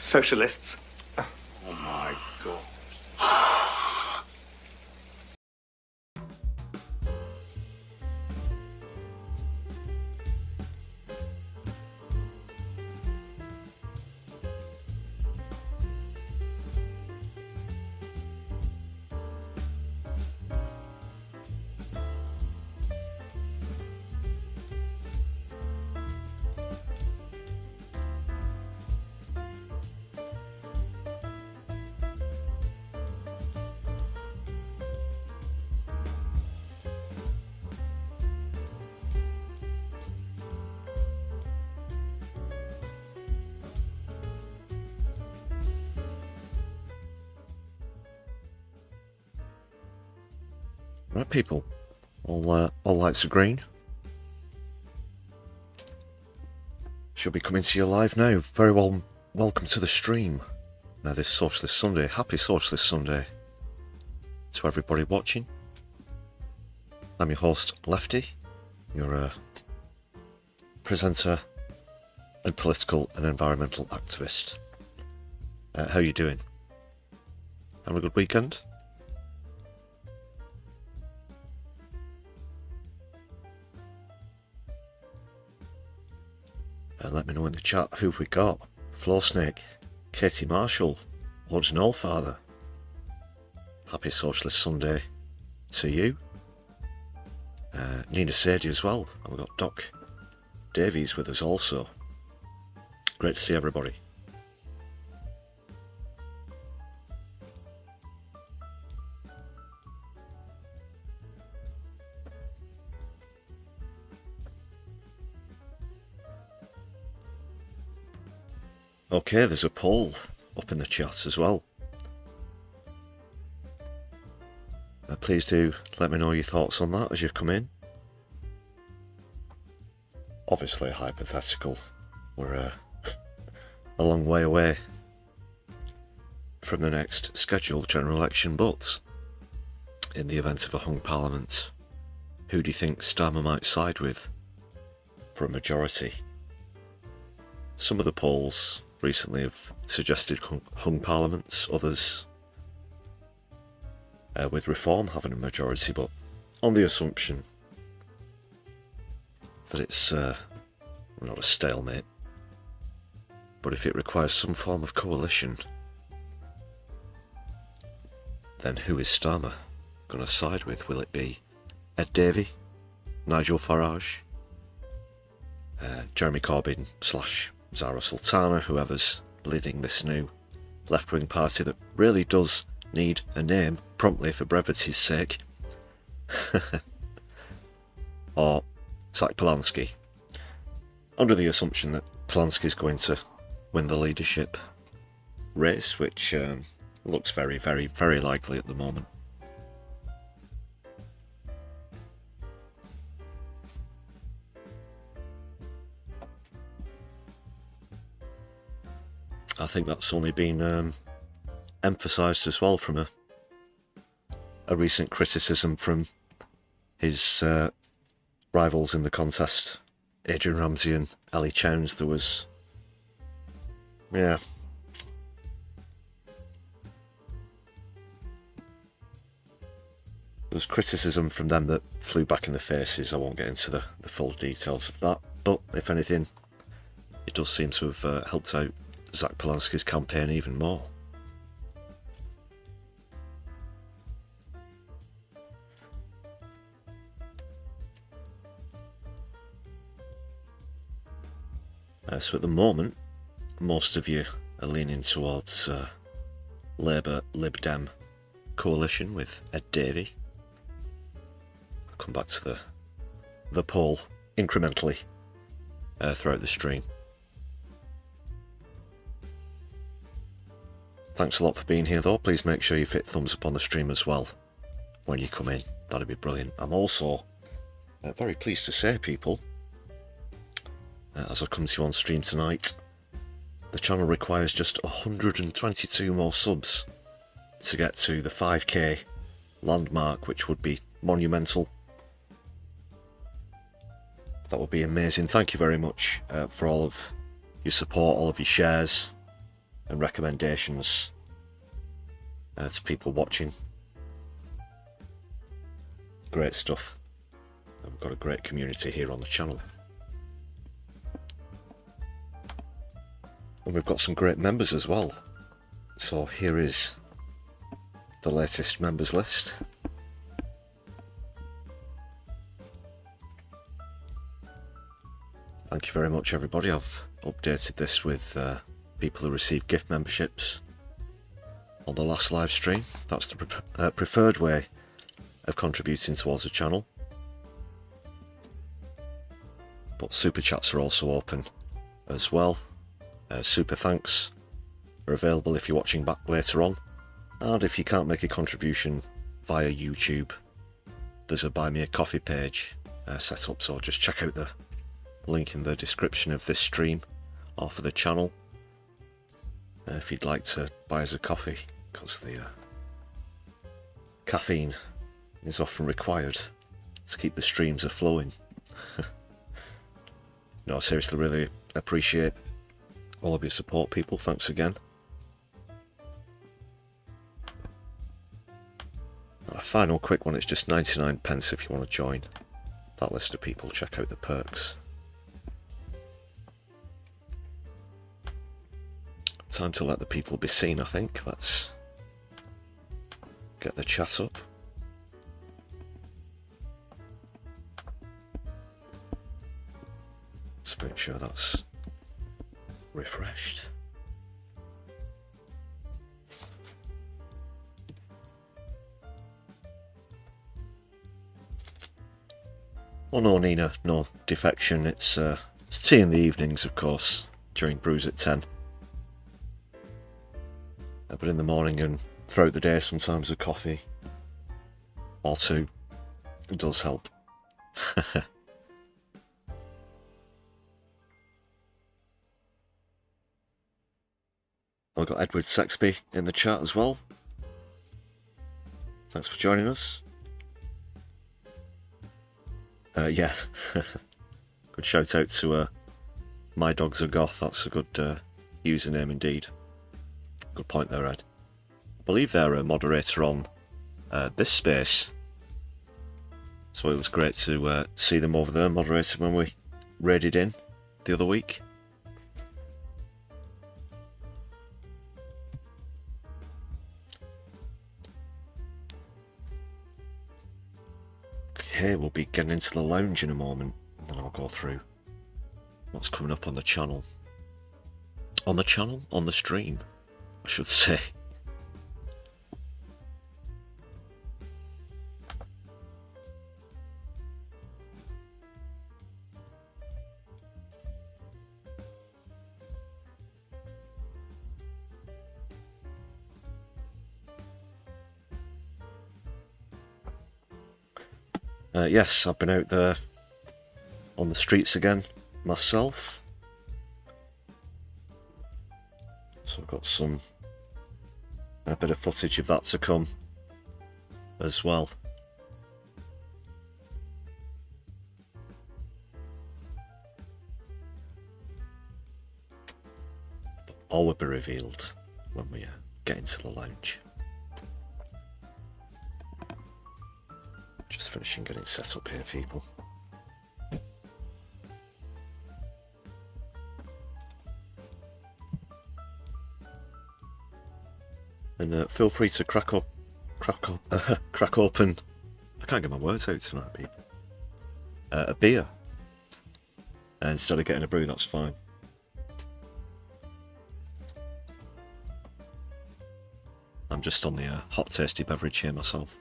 Socialists. Oh my god. Right, people, all lights are green. Should be coming to you live now. Very well, welcome to the stream. This Socialist Sunday. Happy Socialist Sunday to everybody watching. I'm your host, Lefty. You're a presenter and political and environmental activist. How are you doing? Having a good weekend? Let me know in the chat who we got. Floor Snake, Katie Marshall, Ordin Allfather. Happy Socialist Sunday to you. Nina Sadie as well. And we've got Doc Davies with us also. Great to see everybody. Okay, there's a poll up in the chat as well. Please do let me know your thoughts on that as you come in. Obviously hypothetical. We're a long way away from the next scheduled general election, but in the event of a hung parliament, who do you think Starmer might side with for a majority? Some of the polls recently have suggested hung parliaments, others with reform having a majority, but on the assumption that it's not a stalemate, but if it requires some form of coalition, then who is Starmer going to side with? Will it be Ed Davey, Nigel Farage, Jeremy Corbyn / Zara Sultana, whoever's leading this new left-wing party that really does need a name promptly for brevity's sake, or Zach Polanski, under the assumption that Polanski's going to win the leadership race, which looks very, very, very likely at the moment. I think that's only been emphasised as well from a recent criticism from his rivals in the contest, Adrian Ramsey and Ali Chowns. There was, there was criticism from them that flew back in the faces. I won't get into the full details of that, but if anything, it does seem to have helped out Zach Polanski's campaign even more. So at the moment, most of you are leaning towards Labour Lib Dem coalition with Ed Davey. I'll come back to the poll incrementally throughout the stream. Thanks a lot for being here though. Please make sure you hit thumbs up on the stream as well when you come in. That'd be brilliant. I'm also very pleased to say, people, as I come to you on stream tonight, the channel requires just 122 more subs to get to the 5k landmark, which would be monumental. That would be amazing. Thank you very much for all of your support, all of your shares, and recommendations to people watching. Great stuff. And we've got a great community here on the channel. And we've got some great members as well. So here is the latest members list. Thank you very much, everybody. I've updated this with people who receive gift memberships on the last live stream. That's the preferred way of contributing towards the channel. But super chats are also open as well. Super thanks are available if you're watching back later on. And if you can't make a contribution via YouTube, there's a Buy Me a Coffee page set up, so just check out the link in the description of this stream or for the channel if you'd like to buy us a coffee, because the caffeine is often required to keep the streams flowing. No, seriously, really appreciate all of your support, people. Thanks again. And a final quick one, it's just 99p if you want to join that list of people. Check out the perks. Time to let the people be seen, I think. Let's get the chat up. Let's make sure that's refreshed. Oh no, Nina, no defection. It's tea in the evenings, of course, during brews at 10. But in the morning and throughout the day, sometimes a coffee or two, it does help. I've got Edward Sexby in the chat as well. Thanks for joining us. Yeah, good shout out to My Dog's a Goth. That's a good username indeed. Good point there, Ed. I believe they're a moderator on this space, so it was great to see them over there moderating when we raided in the other week. Okay, we'll be getting into the lounge in a moment, and then I'll go through what's coming up on the channel. On the channel? On the stream, I should say. Yes, I've been out there on the streets again myself. So I've got a bit of footage of that to come as well. But all will be revealed when we get into the lounge. Just finishing getting set up here, people. And feel free to crack open. I can't get my words out tonight, people. A beer. Instead of getting a brew, that's fine. I'm just on the hot, tasty beverage here myself.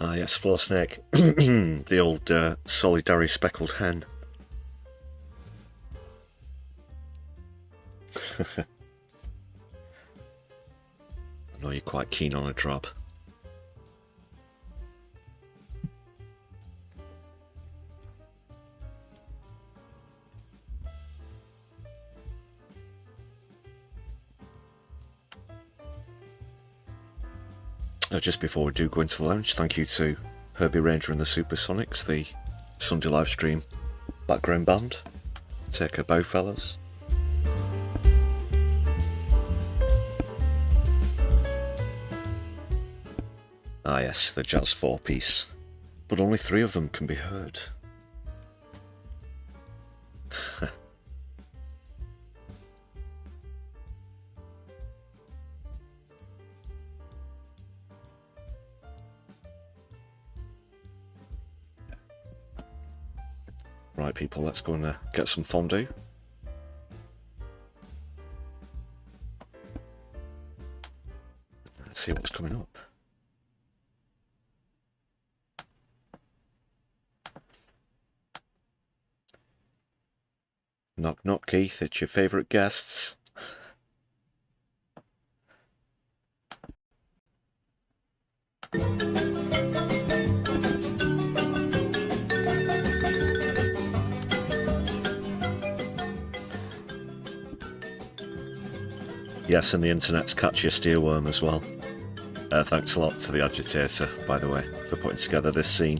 Ah yes, Floor Snake, the old solitary speckled hen. I know you're quite keen on a drab. Just before we do go into the lounge, thank you to Herbie Ranger and the Supersonics. The Sunday live stream background band. Take a bow, fellas. Ah yes, the jazz 4-piece. But only 3 of them can be heard. Right people, let's go and get some fondue. Let's see what's coming up. Knock knock, Keith, it's your favourite guests. Yes, and the internet's catchiest earworm as well. Thanks a lot to the Agitator, by the way, for putting together this scene.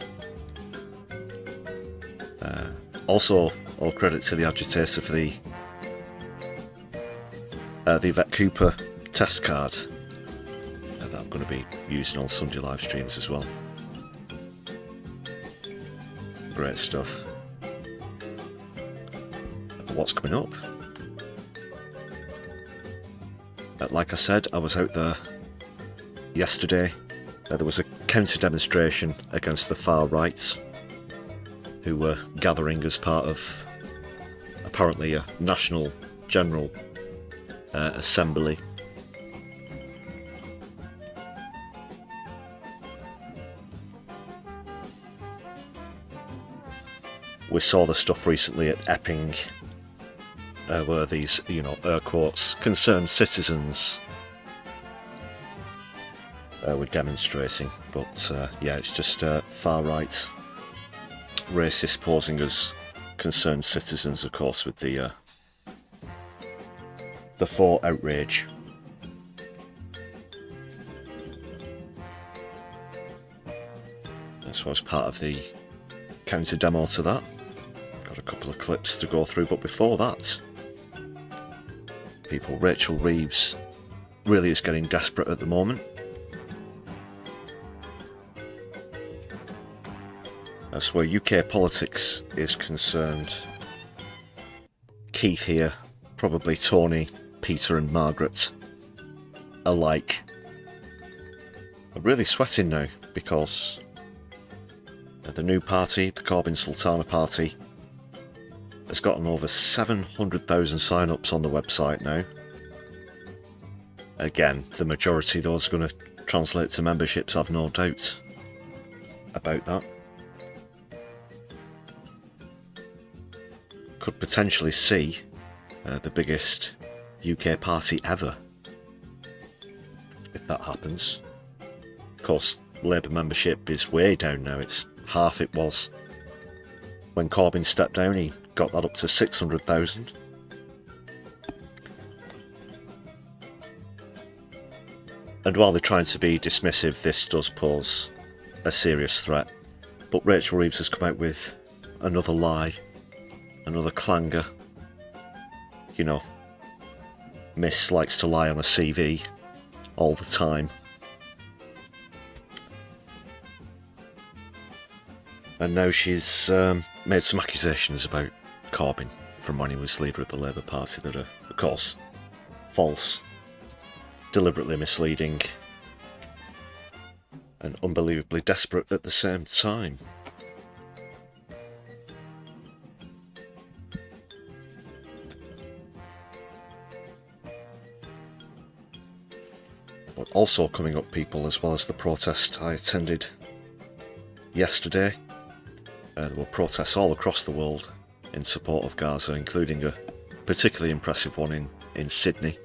Also, all credit to the Agitator for the Yvette Cooper test card that I'm going to be using on Sunday live streams as well. Great stuff. What's coming up? Like I said, I was out there yesterday. There was a counter-demonstration against the far right, who were gathering as part of apparently a National General Assembly. We saw the stuff recently at Epping, where these, you know, air quotes, concerned citizens were demonstrating, but yeah, it's just far-right racists posing as concerned citizens, of course, with the faux outrage. So as part of the counter-demo to that, got a couple of clips to go through, but before that, people, Rachel Reeves really is getting desperate at the moment. As where UK politics is concerned, Keith here, probably Tony, Peter and Margaret alike, are really sweating now because the new party, the Corbyn Sultana Party, has gotten over 700,000 sign-ups on the website now. Again, the majority of those are going to translate to memberships, I've no doubt about that. Could potentially see the biggest UK party ever if that happens. Of course, Labour membership is way down now. It's half it was when Corbyn stepped down. He got that up to 600,000. And while they're trying to be dismissive, this does pose a serious threat. But Rachel Reeves has come out with another lie, another clanger. You know, Miss likes to lie on a CV all the time. And now she's made some accusations about Corbyn from when he was leader of the Labour Party that are, of course, false, deliberately misleading, and unbelievably desperate at the same time. But also coming up, people, as well as the protest I attended yesterday, there were protests all across the world in support of Gaza, including a particularly impressive one in Sydney,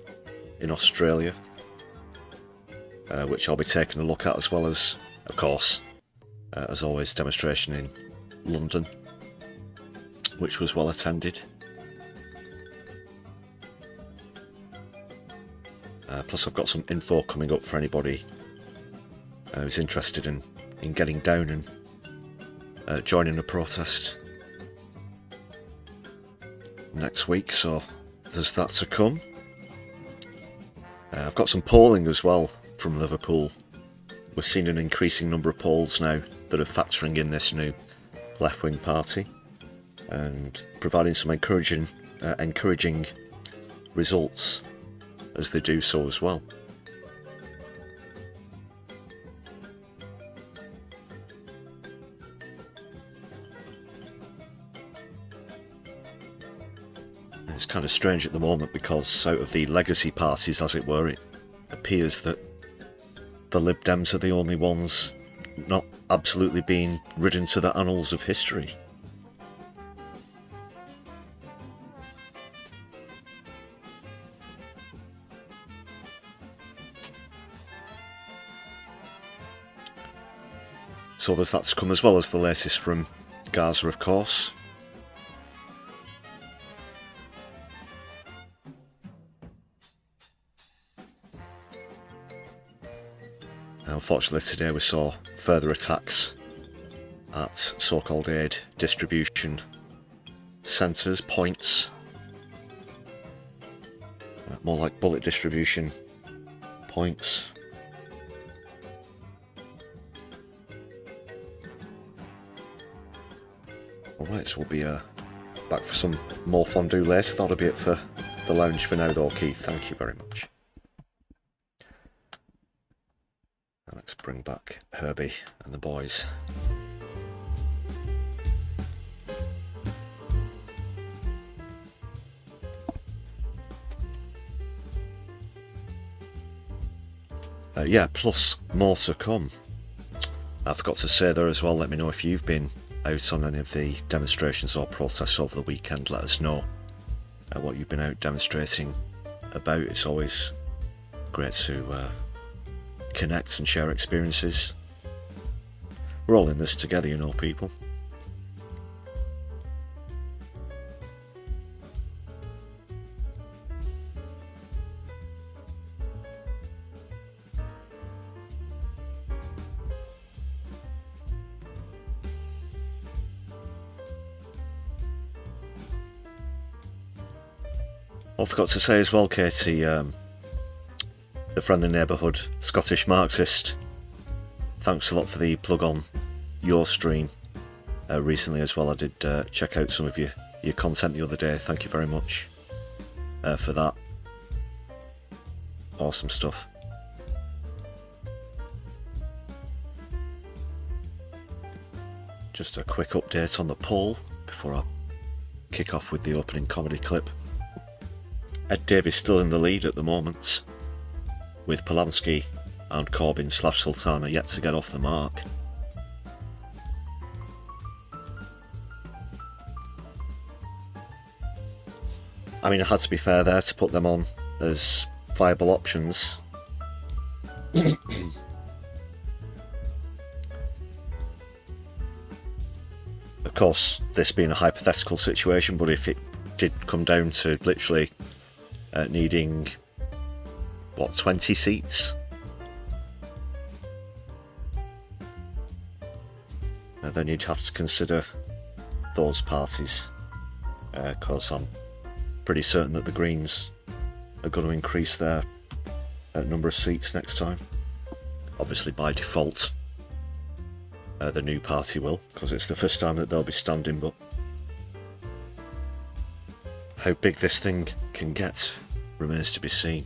in Australia, which I'll be taking a look at, as well as, of course, as always, demonstration in London, which was well attended. Plus I've got some info coming up for anybody who's interested in getting down and joining a protest. next week, so there's that to come. I've got some polling as well from Liverpool. We're seeing an increasing number of polls now that are factoring in this new left-wing party and providing some encouraging results as they do so as well. It's kind of strange at the moment because out of the legacy parties, as it were, it appears that the Lib Dems are the only ones not absolutely being ridden to the annals of history. So there's that to come, as well as the latest from Gaza, of course. Unfortunately today we saw further attacks at so-called aid distribution centres, points. More like bullet distribution points. Alright, so we'll be back for some more fondue later. That'll be it for the lounge for now though, Keith. Thank you very much. Let's bring back Herbie and the boys. Yeah, plus more to come. I forgot to say there as well, let me know if you've been out on any of the demonstrations or protests over the weekend. Let us know what you've been out demonstrating about. It's always great to connect and share experiences. We're all in this together, you know, people. I forgot to say as well, Katie, the friendly neighbourhood Scottish Marxist, thanks a lot for the plug on your stream recently as well. I did check out some of your content the other day. Thank you very much for that. Awesome stuff. Just a quick update on the poll before I kick off with the opening comedy clip. Ed Davies still in the lead at the moment, with Polanski and Corbyn/Sultana yet to get off the mark. I mean, it had to be fair there to put them on as viable options. Of course, this being a hypothetical situation, but if it did come down to literally needing, what, 20 seats? Then you'd have to consider those parties, because I'm pretty certain that the Greens are going to increase their number of seats next time. Obviously by default the new party will, because it's the first time that they'll be standing, but how big this thing can get remains to be seen.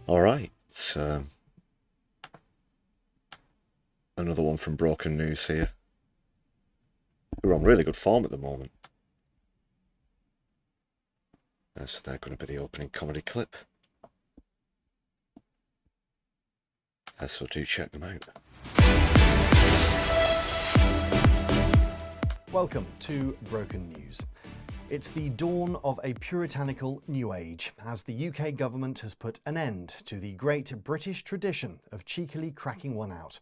Alright, another one from Broken News here. We're on really good form at the moment. So they're going to be the opening comedy clip. So do check them out. Welcome to Broken News. It's the dawn of a puritanical new age, as the UK government has put an end to the great British tradition of cheekily cracking one out.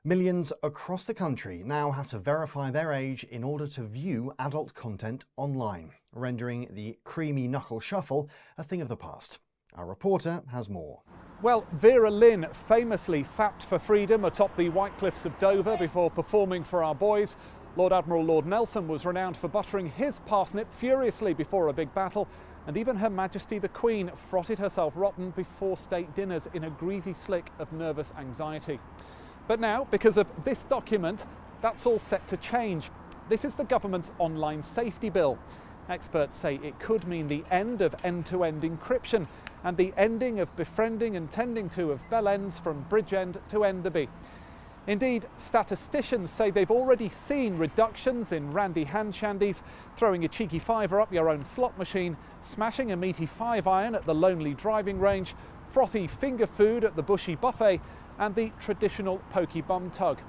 Millions across the country now have to verify their age in order to view adult content online, rendering the creamy knuckle shuffle a thing of the past. Our reporter has more. Well, Vera Lynn famously fapped for freedom atop the White Cliffs of Dover before performing for our boys. Lord Admiral Lord Nelson was renowned for buttering his parsnip furiously before a big battle, and even Her Majesty the Queen frothed herself rotten before state dinners in a greasy slick of nervous anxiety. But now, because of this document, that's all set to change. This is the government's online safety bill. Experts say it could mean the end of end-to-end encryption and the ending of befriending and tending to of bellends from Bridgend to Enderby. Indeed, statisticians say they've already seen reductions in randy hand shandies, throwing a cheeky fiver up your own slot machine, smashing a meaty 5-iron at the lonely driving range, frothy finger food at the bushy buffet, and the traditional pokey bum tug.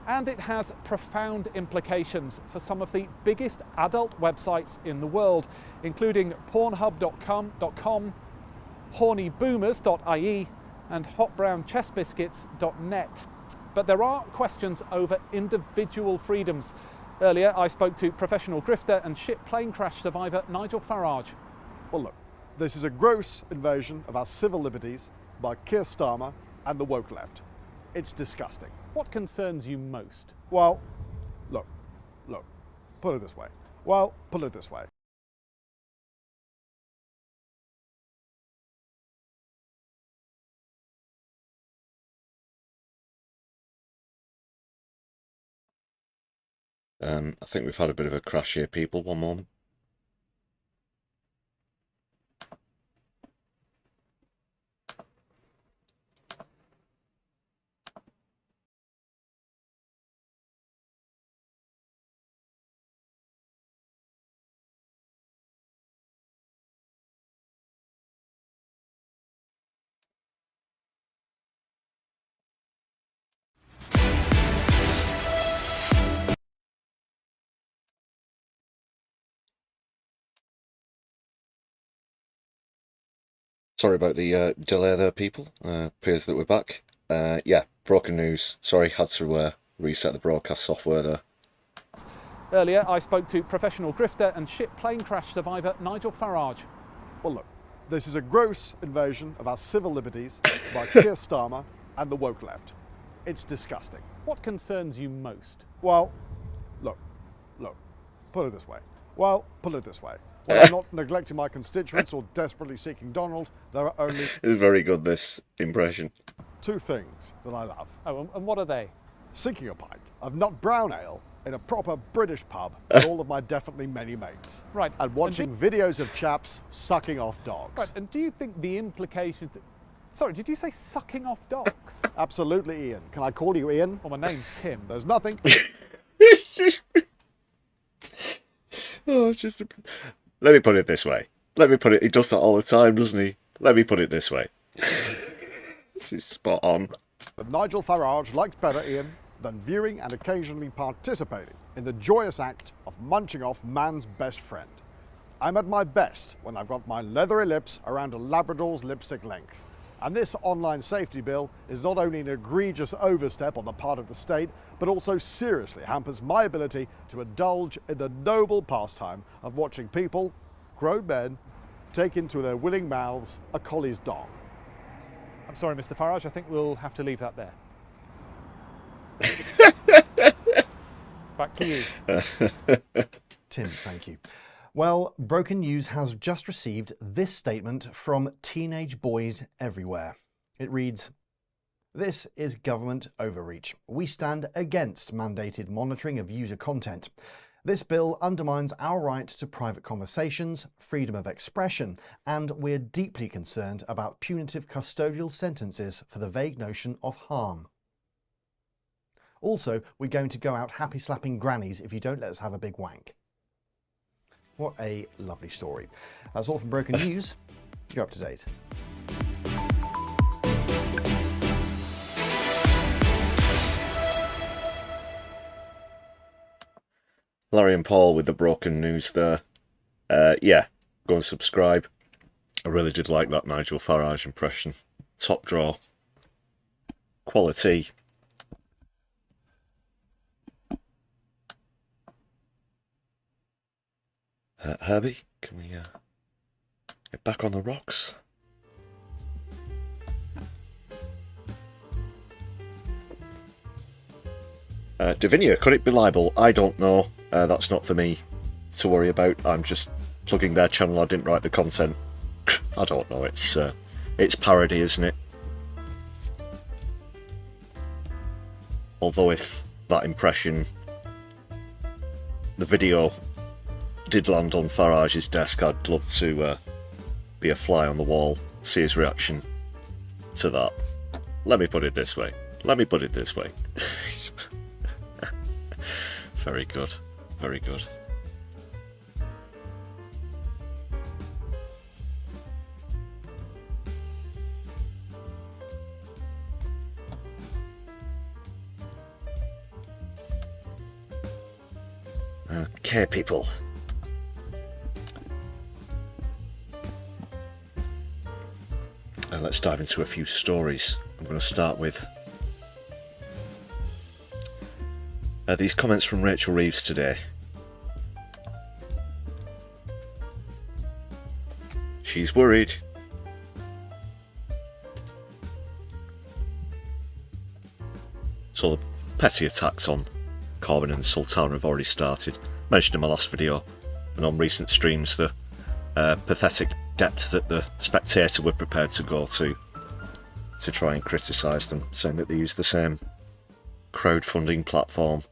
And it has profound implications for some of the biggest adult websites in the world, including pornhub.com, hornyboomers.ie and hotbrownchessbiscuits.net. But there are questions over individual freedoms. Earlier, I spoke to professional grifter and ship plane crash survivor Nigel Farage. Well, look, this is a gross invasion of our civil liberties by Keir Starmer and the woke left. It's disgusting. What concerns you most? Well, look, put it this way. I think we've had a bit of a crash here, people. One moment. Sorry about the delay there, people. Appears that we're back. Yeah, broken news. Sorry, had to reset the broadcast software there. Earlier, I spoke to professional grifter and ship plane crash survivor Nigel Farage. Well, look, this is a gross invasion of our civil liberties by Keir Starmer and the woke left. It's disgusting. What concerns you most? Well, look, put it this way. When I'm not neglecting my constituents or desperately seeking Donald, there are only... It's very good, this impression. two things that I love. Oh, and what are they? Sinking a pint of nut brown ale in a proper British pub with all of my definitely many mates. Right. And watching videos of chaps sucking off dogs. Right, and do you think the implications... Sorry, did you say sucking off dogs? Absolutely, Ian. Can I call you Ian? Well, my name's Tim. There's nothing. Oh, just... Let me put it this way. He does that all the time, doesn't he? Let me put it this way. This is spot on. But Nigel Farage liked better, Ian, than viewing and occasionally participating in the joyous act of munching off man's best friend. I'm at my best when I've got my leathery lips around a Labrador's lipstick length. And this online safety bill is not only an egregious overstep on the part of the state, but also seriously hampers my ability to indulge in the noble pastime of watching people, grown men, take into their willing mouths a collie's dong. I'm sorry, Mr. Farage, I think we'll have to leave that there. Back to you. Tim, thank you. Well, Broken News has just received this statement from teenage boys everywhere. It reads, "This is government overreach. We stand against mandated monitoring of user content. This bill undermines our right to private conversations, freedom of expression, and we're deeply concerned about punitive custodial sentences for the vague notion of harm. Also, we're going to go out happy slapping grannies if you don't let us have a big wank." What a lovely story. That's all from Broken News. You're up to date. Larry and Paul with the broken news there. Yeah, go and subscribe. I really did like that Nigel Farage impression. Top draw. Quality. Herbie, can we get back on the rocks? Davinia, could it be libel? I don't know. That's not for me to worry about. I'm just plugging their channel. I didn't write the content. I don't know. It's parody, isn't it? Although if that impression, the video, did land on Farage's desk, I'd love to be a fly on the wall, see his reaction to that. Let me put it this way. Very good. Very good. Okay, people. Let's dive into a few stories. I'm going to start with these comments from Rachel Reeves today. She's worried. So the petty attacks on Corbyn and Sultana have already started. Mentioned in my last video and on recent streams the pathetic depths that the Spectator were prepared to go to try and criticise them, saying that they use the same crowdfunding platform.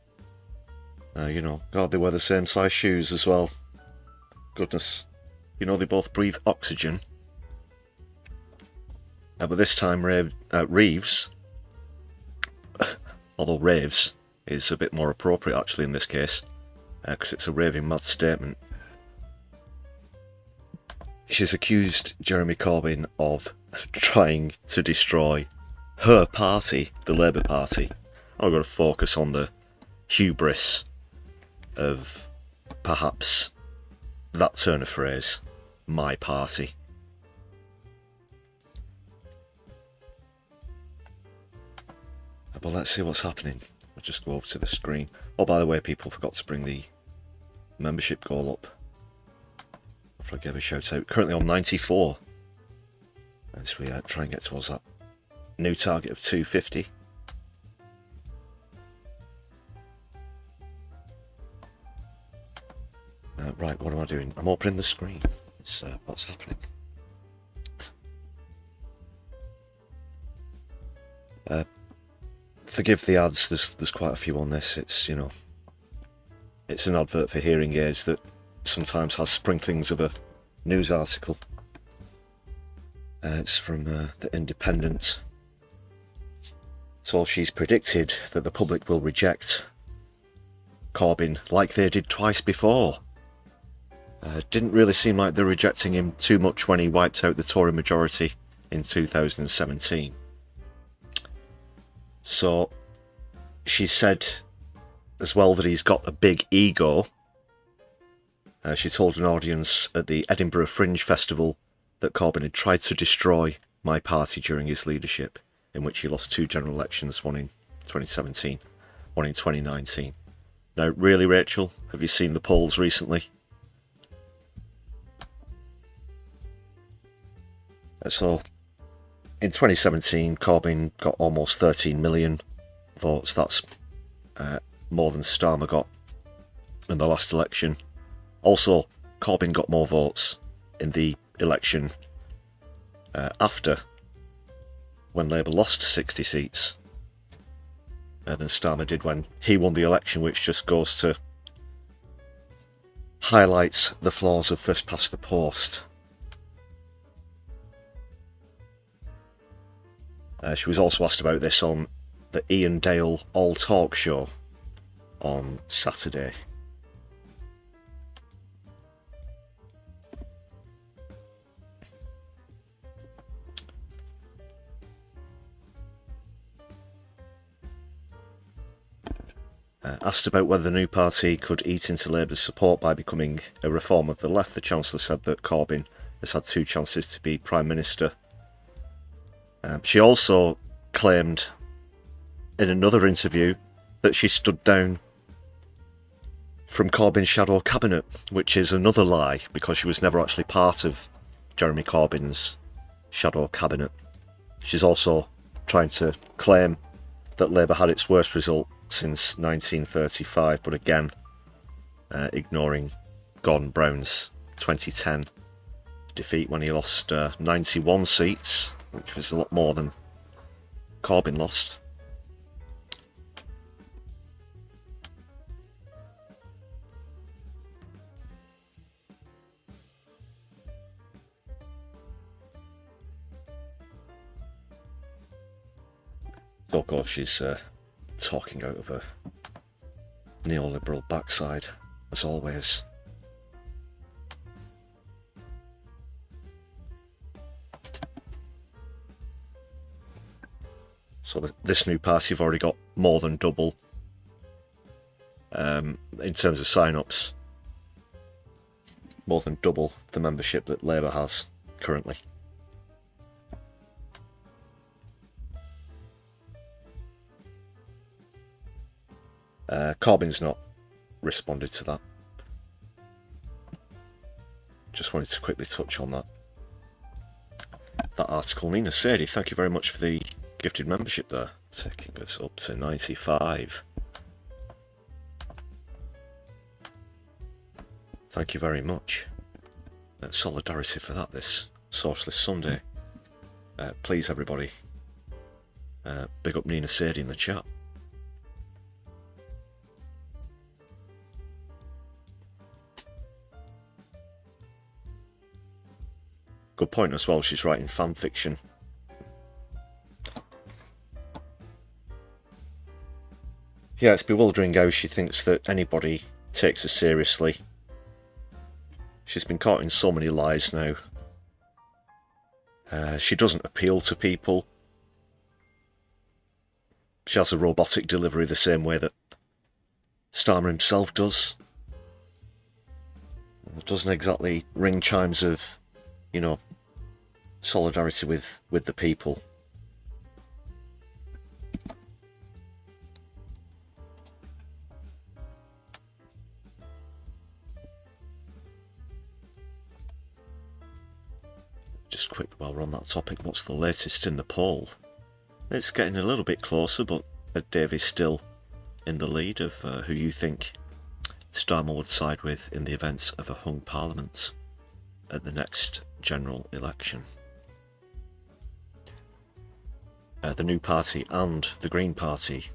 You know, God, they wear the same size shoes as well. Goodness. You know, they both breathe oxygen. But this time Reeves, although Reeves is a bit more appropriate actually in this case, because it's a raving mad statement. She's accused Jeremy Corbyn of trying to destroy her party, the Labour Party. I'm going to focus on the hubris of perhaps that turn of phrase, my party. But let's see what's happening. I'll just go over to the screen. Oh, by the way, people, forgot to bring the membership goal up after I gave a shout out. Currently on 94. As we try and get towards that new target of 250. Right, what am I doing? I'm opening the screen. It's what's happening. Forgive the ads. There's quite a few on this. It's, you know, it's an advert for hearing aids that sometimes has sprinklings of a news article. It's from the Independent. So she's predicted that the public will reject Corbyn like they did twice before. Didn't really seem like they're rejecting him too much when he wiped out the Tory majority in 2017. So she said as well that he's got a big ego. She told an audience at the Edinburgh Fringe Festival that Corbyn had tried to destroy my party during his leadership, in which he lost 2 general elections, one in 2017, one in 2019. Now, really, Rachel, have you seen the polls recently? So, in 2017, Corbyn got almost 13 million votes. That's more than Starmer got in the last election. Also, Corbyn got more votes in the election after, when Labour lost 60 seats, than Starmer did when he won the election, which just goes to highlight the flaws of first past the post. She was also asked about this on the Ian Dale All Talk show on Saturday. Asked about whether the new party could eat into Labour's support by becoming a reform of the left, the Chancellor said that Corbyn has had 2 chances to be Prime Minister. She also claimed in another interview that she stood down from Corbyn's shadow cabinet, which is another lie because she was never actually part of Jeremy Corbyn's shadow cabinet. She's also trying to claim that Labour had its worst result since 1935, but again, ignoring Gordon Brown's 2010 defeat when he lost 91 seats, which was a lot more than Corbyn lost. So of course she's talking out of her neoliberal backside, as always. So this new party have already got more than double in terms of sign-ups, more than double the membership that Labour has currently. Corbyn's not responded to that. Just wanted to quickly touch on that article. Nina Sadie, thank you very much for the gifted membership there, taking us up to 95. Thank you very much. Solidarity for that this Socialist Sunday. Please everybody, big up Nina Sadie in the chat. Good point as well, she's writing fan fiction. Yeah, it's bewildering how she thinks that anybody takes her seriously. She's been caught in so many lies now. She doesn't appeal to people. She has a robotic delivery the same way that Starmer himself does. It doesn't exactly ring chimes of, you know, solidarity with the people. Just quick while we're on that topic, what's the latest in the poll? It's getting a little bit closer, but Ed Davies still in the lead of who you think Starmer would side with in the events of a hung parliament at the next general election. The new party and the Green Party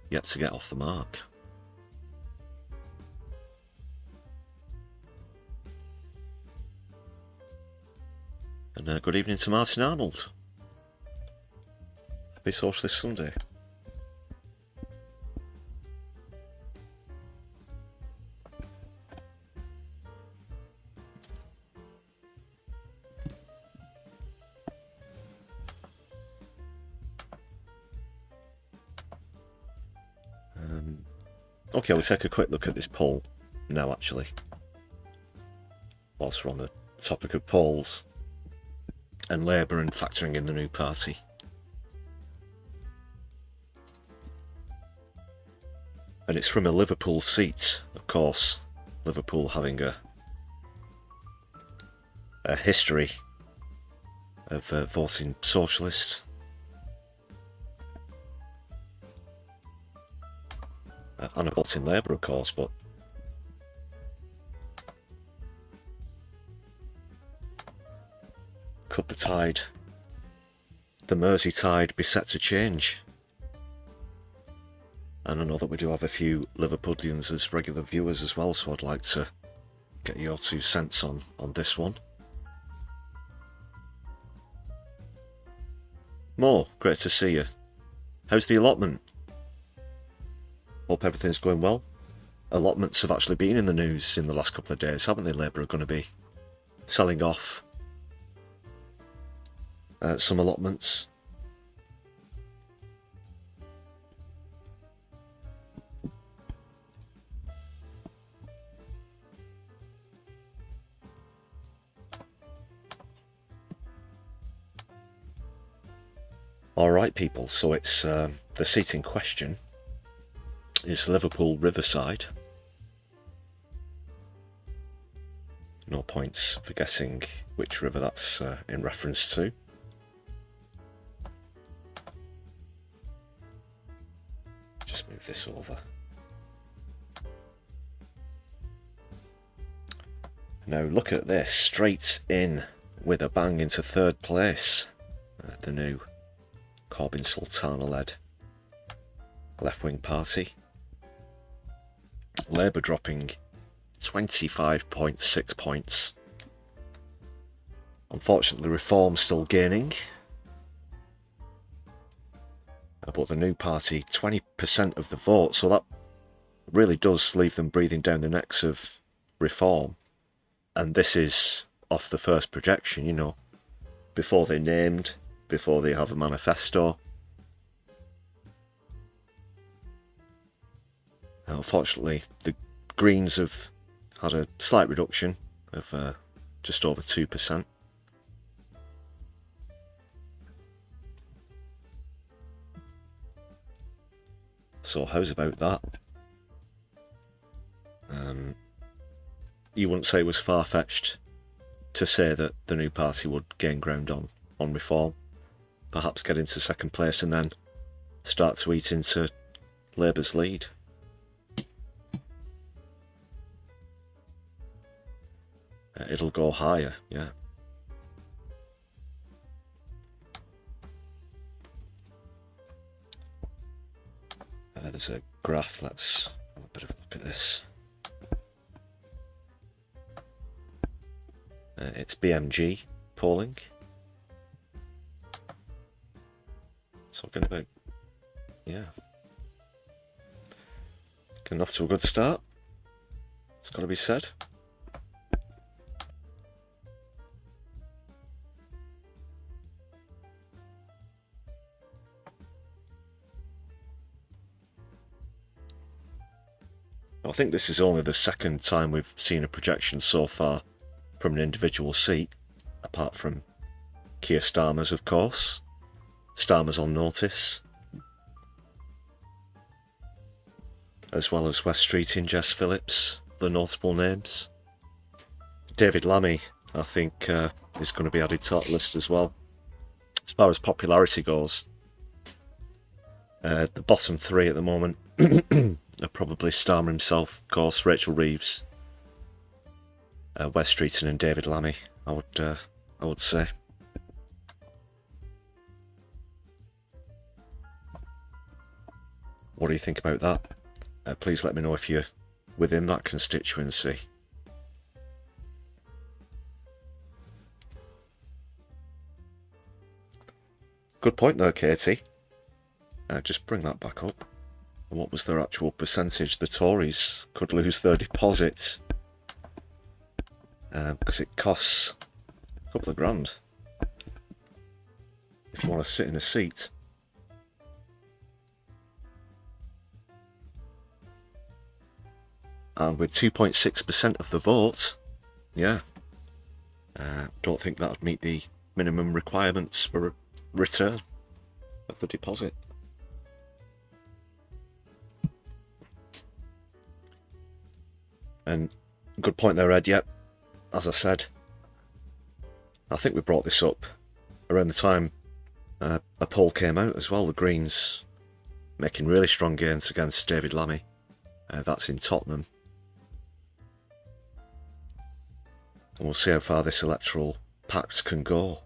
yet to get off the mark. And good evening to Martin Arnold. Happy Socialist Sunday. Okay, we'll take a quick look at this poll now, actually, whilst we're on the topic of polls and Labour and factoring in the new party. And it's from a Liverpool seat, of course, Liverpool having a history of voting Socialist. And a voting Labour, of course, but could the tide, the Mersey tide, be set to change? And I know that we do have a few Liverpudlians as regular viewers as well, so I'd like to get your 2 cents on this one. Mo, great to see you. How's the allotment? Hope everything's going well. Allotments have actually been in the news in the last couple of days, haven't they? Labour are going to be selling off some allotments. Alright people, so it's the seat in question is Liverpool Riverside. No points for guessing which river that's in reference to. Just move this over. Now look at this, straight in with a bang into third place. The new Corbyn Sultana-led left-wing party. Labour dropping 25.6 points. Unfortunately, Reform still gaining. But the new party, 20% of the vote, so that really does leave them breathing down the necks of Reform. And this is off the first projection, you know, before they're named, before they have a manifesto. Unfortunately, the Greens have had a slight reduction of just over 2%. So how's about that? You wouldn't say it was far-fetched to say that the new party would gain ground on Reform, perhaps get into second place and then start to eat into Labour's lead. It'll go higher, yeah. There's a graph, let's have a bit of a look at this. It's BMG polling. So getting about, yeah. Getting off to a good start. It's got to be said. I think this is only the second time we've seen a projection so far from an individual seat, apart from Keir Starmer's, of course. Starmer's on notice, as well as West Street and Jess Phillips, the notable names. David Lammy, I think, is going to be added to that list as well. As far as popularity goes, the bottom three at the moment are probably Starmer himself, of course, Rachel Reeves, West Streeton and David Lammy, I would say. What do you think about that? Please let me know if you're within that constituency. Good point there, Katie. Just bring that back up. What was their actual percentage? The Tories could lose their deposit because it costs a couple of grand if you want to sit in a seat. And with 2.6% of the vote, yeah, don't think that would meet the minimum requirements for a return of the deposit. And good point there, Ed. Yep, as I said, I think we brought this up around the time a poll came out as well. The Greens making really strong gains against David Lammy. That's in Tottenham. And we'll see how far this electoral pact can go.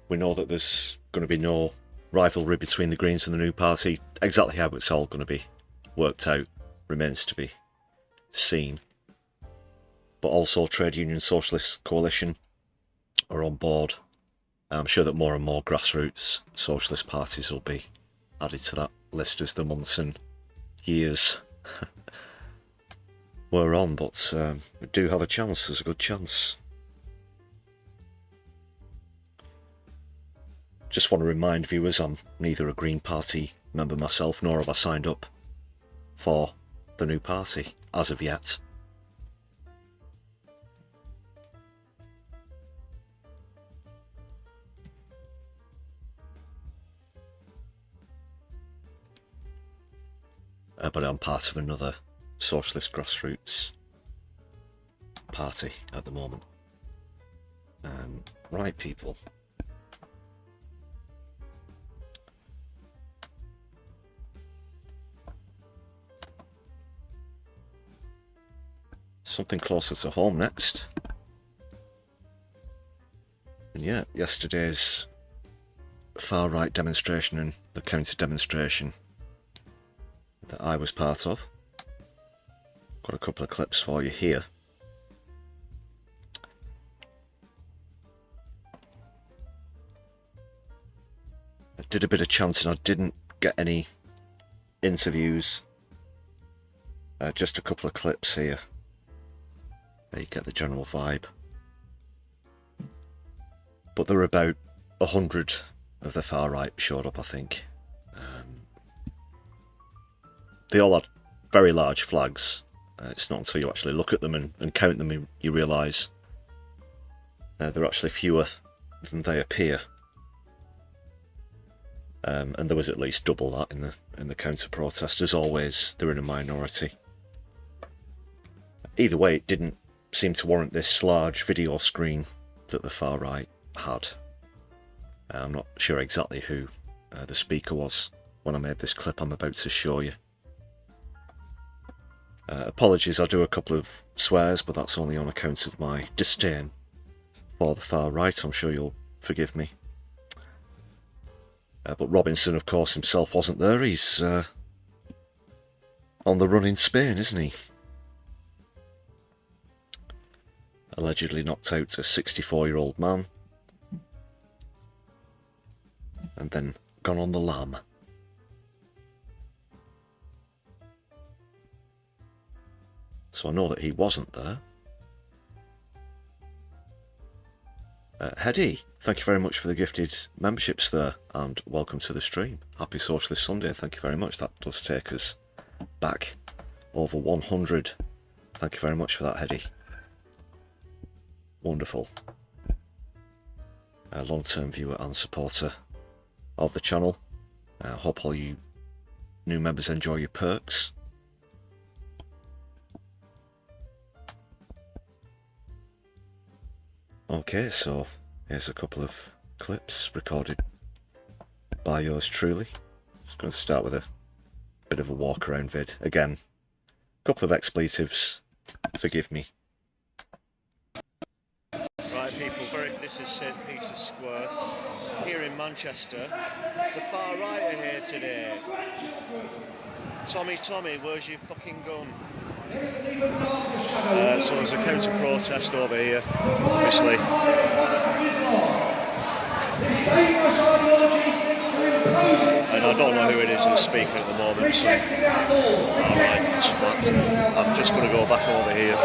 We know that there's going to be no rivalry between the Greens and the new party. Exactly how it's all going to be worked out remains to be seen. But also Trade Union Socialist Coalition are on board. I'm sure that more and more grassroots socialist parties will be added to that list as the months and years we're on, but we do have a chance. There's a good chance. Just want to remind viewers, I'm neither a Green Party member myself, nor have I signed up for the new party as of yet. But I'm part of another socialist grassroots party at the moment. Right, people. something closer to home next. And yeah, yesterday's far-right demonstration and the counter demonstration that I was part of. Got a couple of clips for you here. I did a bit of chanting, I didn't get any interviews. Just a couple of clips here. There you get the general vibe. But there were about 100 of the far right showed up, I think. They all had very large flags. It's not until you actually look at them and count them you realise they're actually fewer than they appear. And there was at least double that in the counter protest. As always, they're in a minority. Either way, it didn't seem to warrant this large video screen that the far right had. I'm not sure exactly who the speaker was when I made this clip I'm about to show you. Apologies, I do a couple of swears, but that's only on account of my disdain for the far right. I'm sure you'll forgive me. But Robinson, of course, himself wasn't there. He's on the run in Spain, isn't he? Allegedly knocked out a 64-year-old man and then gone on the lam. So I know that he wasn't there. Hedy, thank you very much for the gifted memberships there, and welcome to the stream. Happy Socialist Sunday, thank you very much. That does take us back over 100. Thank you very much for that, Hedy. Wonderful. Long-term viewer and supporter of the channel. Hope all you new members enjoy your perks. Okay, so here's a couple of clips recorded by yours truly. Just going to start with a bit of a walk around vid. Again, a couple of expletives, forgive me. Right people, this is St. Peter's Square here in Manchester. The far right are here today. Tommy, where's your fucking gun? So there's a counter protest over here, obviously. And I don't know who it is who's speaking at the moment, so alright, that's flat. I'm just going to go back over here.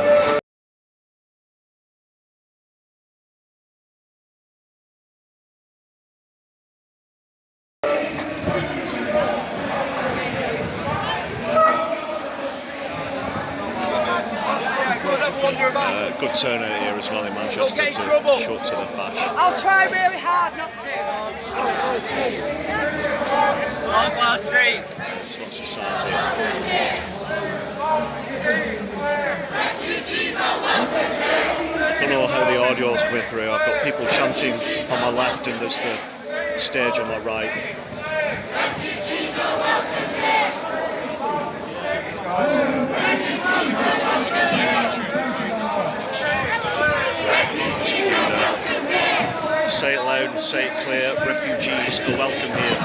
Good turnout here as well in Manchester to show to the Fasc. I'll try really hard not to. On Glass Street. It's not society. I don't know how the audio's coming through. I've got people chanting on my left and there's the stage on my right. Say it loud and say it clear, refugees are welcome here.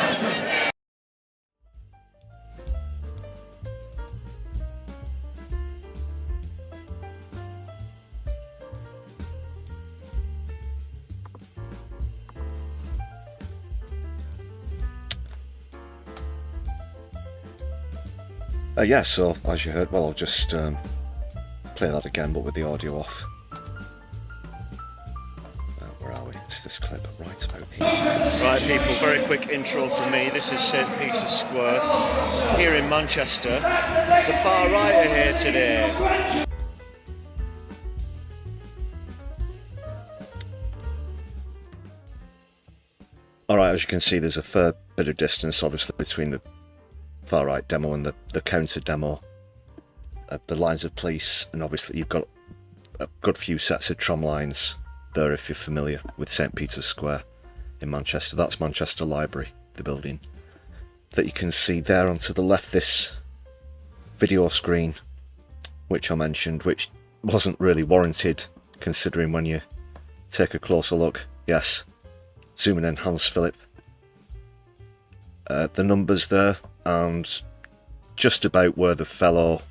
Yeah, so as you heard, well, I'll just play that again, but with the audio off. Where are we? It's this clip right about here. Right people, very quick intro from me. This is St. Peter's Square here in Manchester. The far right are here today. Alright, as you can see, there's a fair bit of distance, obviously, between the far right demo and the counter demo. The lines of police, and obviously you've got a good few sets of tram lines there if you're familiar with St. Peter's Square in Manchester. That's Manchester Library, the building that you can see there on to the left, this video screen which I mentioned, which wasn't really warranted, considering when you take a closer look. Yes, zoom and enhance, Philip. The numbers there, and just about where the fellow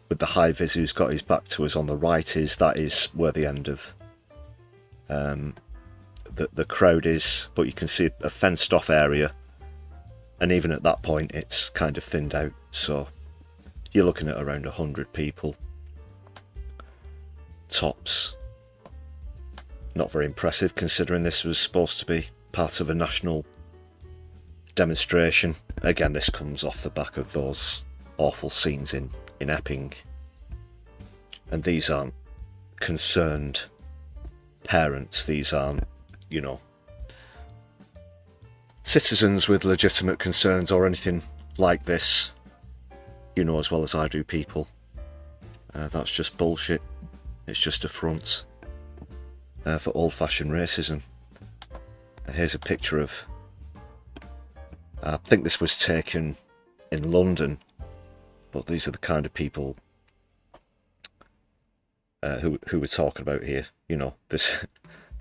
with the high vis who's got his back to us on the right is, that is where the end of the crowd is, but you can see a fenced off area, and even at that point it's kind of thinned out, so you're looking at around 100 people tops. Not very impressive, considering this was supposed to be part of a national demonstration. Again, this comes off the back of those awful scenes in Epping, and these aren't concerned parents, these aren't, you know, citizens with legitimate concerns or anything like this. You know as well as I do, people, that's just bullshit. It's just a front for old-fashioned racism. Here's a picture of, I think this was taken in London, but these are the kind of people who we're talking about here. You know, this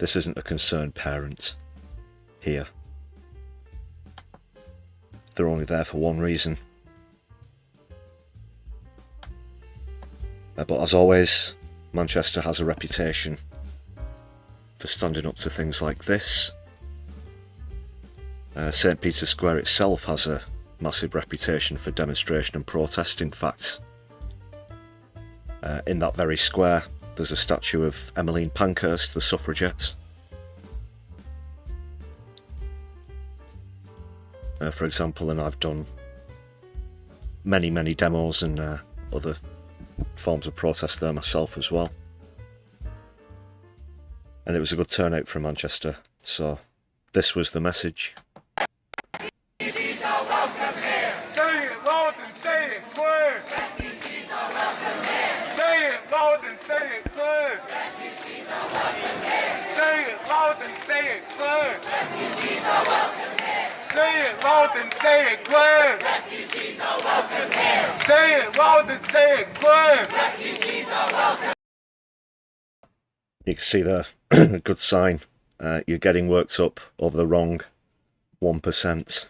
isn't a concerned parent here. They're only there for one reason. But as always, Manchester has a reputation for standing up to things like this. St. Peter's Square itself has a massive reputation for demonstration and protest. In fact, in that very square there's a statue of Emmeline Pankhurst, the suffragette. For example, and I've done many demos and other forms of protest there myself as well. And it was a good turnout from Manchester, so this was the message. Refugees are welcome here. Say it loud and say it clear. Refugees are welcome here. Say it loud and say it clear. Refugees are welcome here. Say it loud and say it clear. Refugees are welcome here. Say it loud and say it clear. Refugees are welcome here. Say it loud and say it clear. Refugees are welcome. You can see there, a good sign. You're getting worked up over the wrong 1%.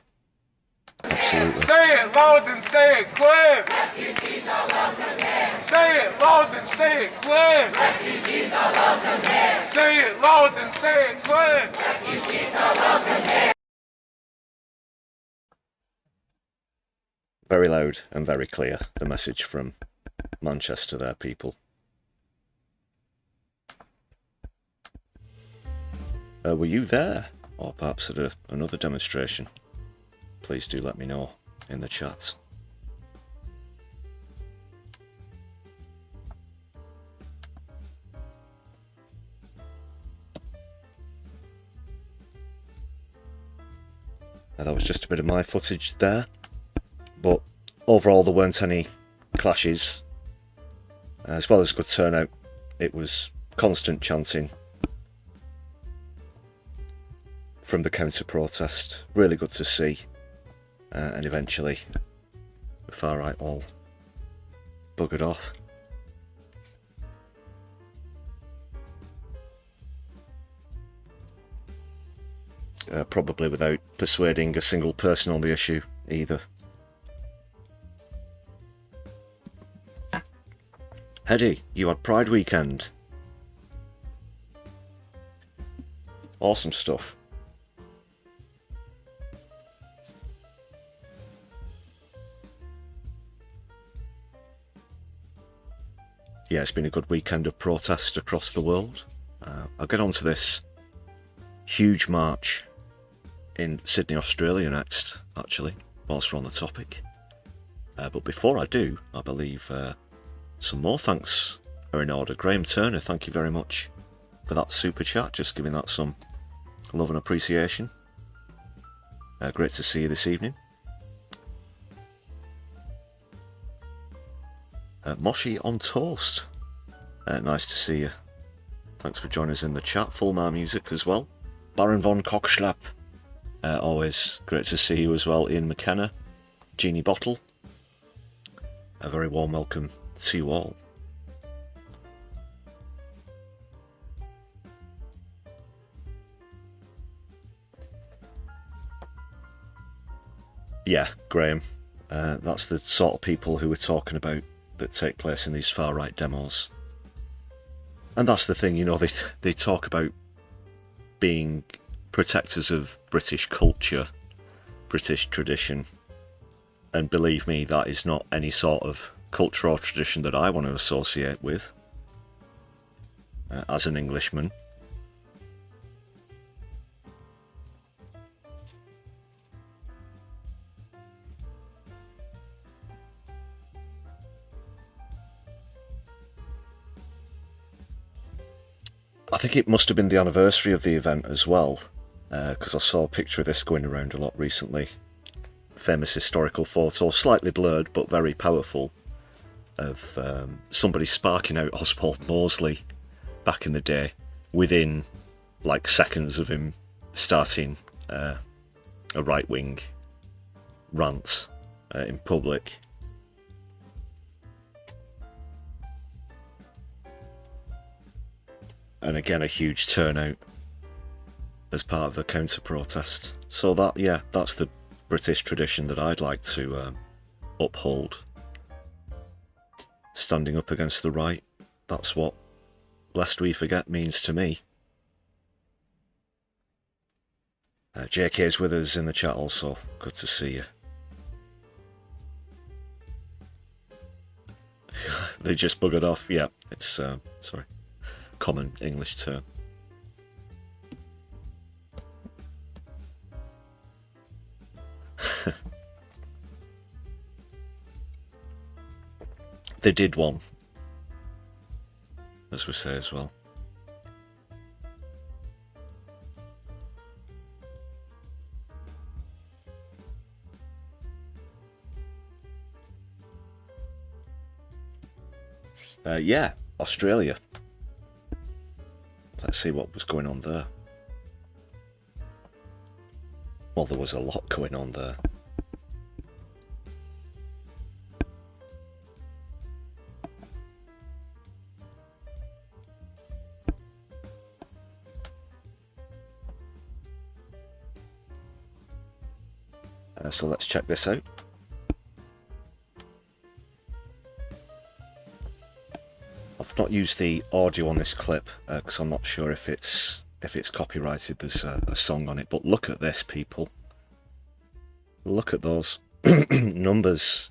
Absolutely. Say it loud and say it clear. Refugees are welcome here. Say it loud and say it clear. Refugees are welcome here. Say it loud and say it clear. Refugees are welcome here. Very loud and very clear, the message from Manchester there, people. Were you there? Or perhaps at another demonstration? Please do let me know in the chat. That was just a bit of my footage there, but overall there weren't any clashes. As well as a good turnout, it was constant chanting from the counter-protest. Really good to see. And eventually the far right all buggered off. Probably without persuading a single person on the issue either. Hedy, you had Pride weekend. Awesome stuff. Yeah, it's been a good weekend of protest across the world. I'll get on to this huge march in Sydney, Australia next, actually, whilst we're on the topic. But before I do, I believe some more thanks are in order. Graham Turner, thank you very much for that super chat, just giving that some love and appreciation. Great to see you this evening. Moshi on toast. Nice to see you. Thanks for joining us in the chat. Fulmar music as well. Baron von Kochschlapp. Always great to see you as well. Ian McKenna. Jeannie Bottle. A very warm welcome to you all. yeah, Graham, that's the sort of people who we're talking about that take place in these far-right demos. And that's the thing, you know, they talk about being protectors of British culture, British tradition, and believe me, that is not any sort of culture or tradition that I want to associate with as an Englishman. I think it must have been the anniversary of the event as well, because I saw a picture of this going around a lot recently. Famous historical photo, slightly blurred but very powerful, of somebody sparking out Oswald Mosley back in the day, within like seconds of him starting a right-wing rant in public. And again, a huge turnout as part of the counter-protest. So that, yeah, that's the British tradition that I'd like to uphold. Standing up against the right, that's what lest we forget means to me. JK's with us in the chat also, good to see you. They just buggered off, yeah, it's, sorry, common English term. They did one, as we say as well. Yeah, Australia. Let's see what was going on there. Well, there was a lot going on there. So let's check this out. I've not used the audio on this clip because I'm not sure if it's copyrighted. There's a song on it, but look at this, people. Look at those numbers.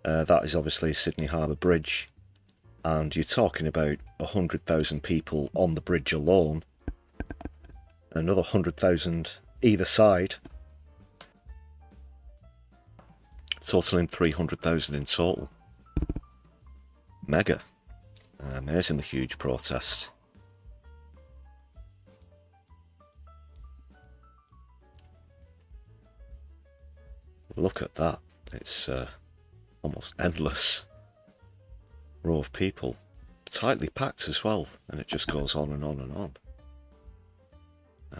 That is obviously Sydney Harbour Bridge, and you're talking about 100,000 people on the bridge alone. Another 100,000 either side, totaling 300,000 in total. Mega. Amazing, the huge protest. Look at that. It's almost endless row of people. Tightly packed as well, and it just goes on and on and on.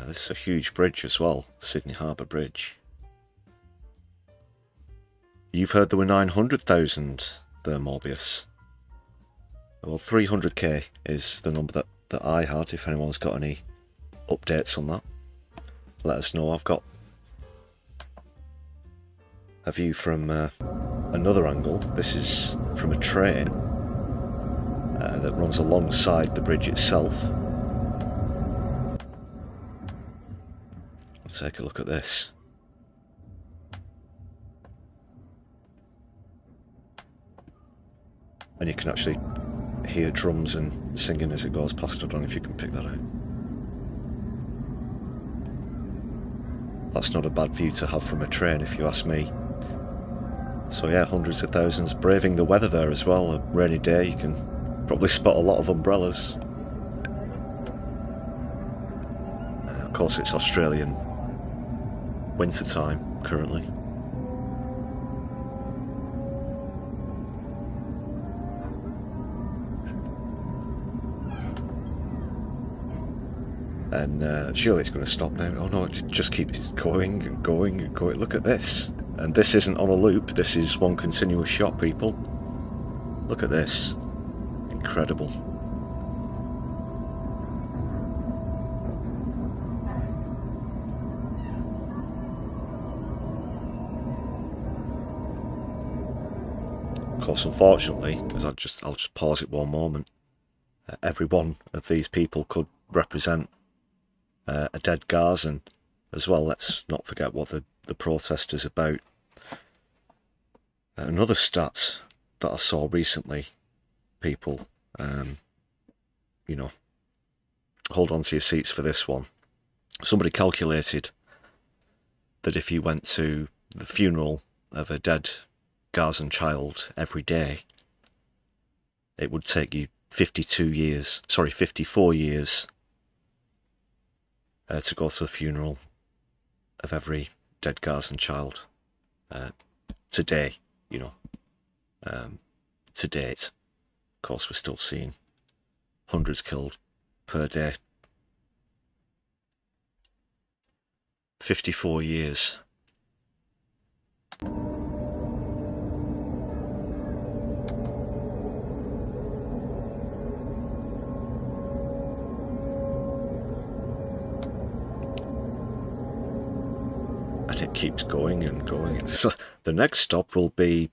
This is a huge bridge as well, Sydney Harbour Bridge. You've heard there were 900,000 there, Morbius. Well, 300k is the number that I had. If anyone's got any updates on that, let us know. I've got a view from another angle. This is from a train that runs alongside the bridge itself. Let's take a look at this. And you can actually hear drums and singing as it goes past. I don't know if you can pick that out. That's not a bad view to have from a train, if you ask me. So yeah, hundreds of thousands braving the weather there as well. A rainy day, you can probably spot a lot of umbrellas. Of course, it's Australian winter time currently. And surely it's going to stop now. Oh no, it just keeps going and going and going. Look at this. And this isn't on a loop. This is one continuous shot, people. Look at this. Incredible. course, unfortunately, because I'll just pause it one moment. Every one of these people could represent a dead Gazan as well. Let's not forget what the protest is about. Another stat that I saw recently, people, you know, hold on to your seats for this one. Somebody calculated that if you went to the funeral of a dead Gazan child every day, it would take you 54 years to go to the funeral of every dead Gazan child today, you know. To date, of course, we're still seeing hundreds killed per day. 54 years. And it keeps going and going. So the next stop will be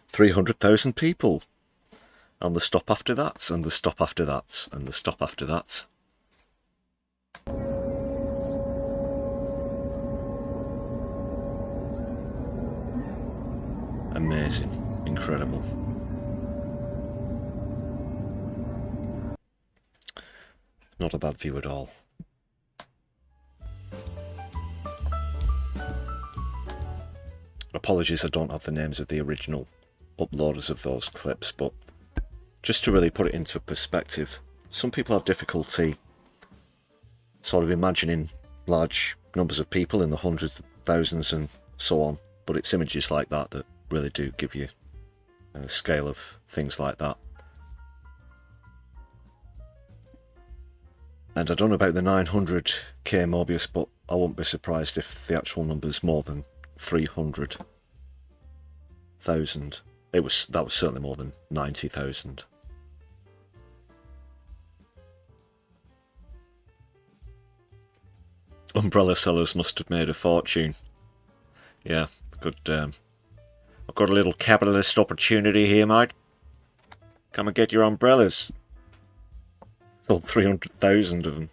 300,000 people. And the stop after that, and the stop after that, and the stop after that. Amazing. Incredible. Not a bad view at all. Apologies, I don't have the names of the original uploaders of those clips, but just to really put it into perspective, some people have difficulty sort of imagining large numbers of people in the hundreds of thousands and so on, but it's images like that that really do give you a scale of things like that. And I don't know about the 900k Mobius, but I wouldn't be surprised if the actual number's more than 300,000. That was certainly more than 90,000. Umbrella sellers must have made a fortune. Yeah, good. I've got a little capitalist opportunity here, mate. Come and get your umbrellas. Sold 300,000 of them.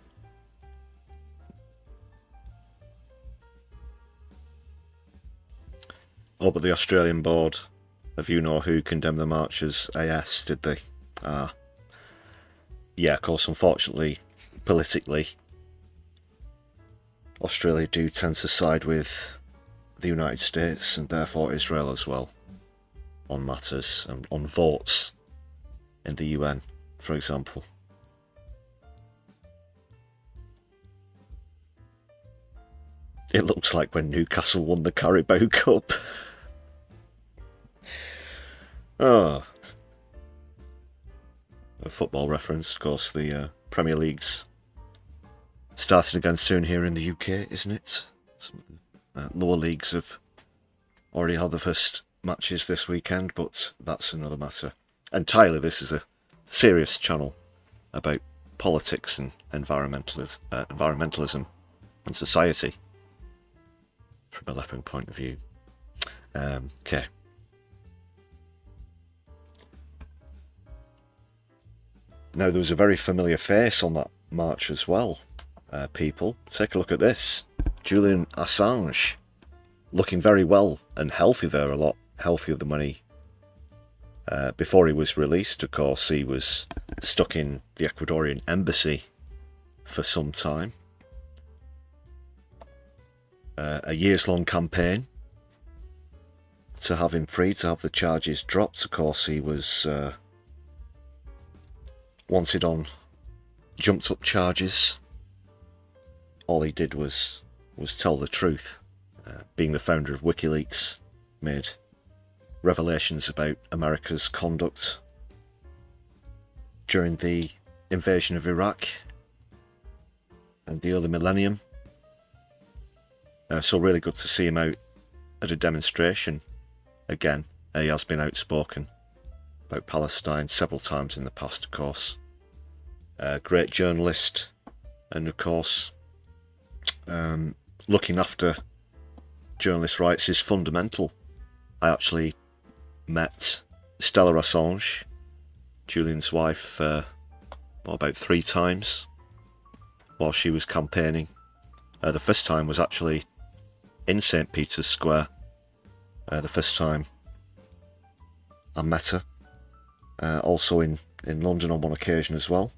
Oh, but the Australian board of you know who condemned the march as AS, did they? Ah. Yeah, of course, unfortunately, politically, Australia do tend to side with the United States and therefore Israel as well on matters and on votes in the UN, for example. It looks like when Newcastle won the Carabao Cup. Oh. A football reference, of course, the Premier League's starting again soon here in the UK, isn't it? Some of the lower leagues have already had the first matches this weekend, but that's another matter. Entirely, this is a serious channel about politics and environmentalism and society from a left-wing point of view. Okay. Now, there was a very familiar face on that march as well. People, take a look at this. Julian Assange, looking very well and healthy there, a lot healthier than when he, before he was released. Of course, he was stuck in the Ecuadorian embassy for some time. A years-long campaign to have him free, to have the charges dropped. Of course, he was wanted on jumped-up charges. All he did was tell the truth. Being the founder of WikiLeaks, made revelations about America's conduct during the invasion of Iraq and the early millennium. So really good to see him out at a demonstration again. He has been outspoken about Palestine several times in the past, of course. Great journalist, and of course looking after journalist rights is fundamental. I actually met Stella Assange, Julian's wife, about 3 times while she was campaigning. The first time was actually in St. Peter's Square. The first time I met her. Also in London on one occasion as well.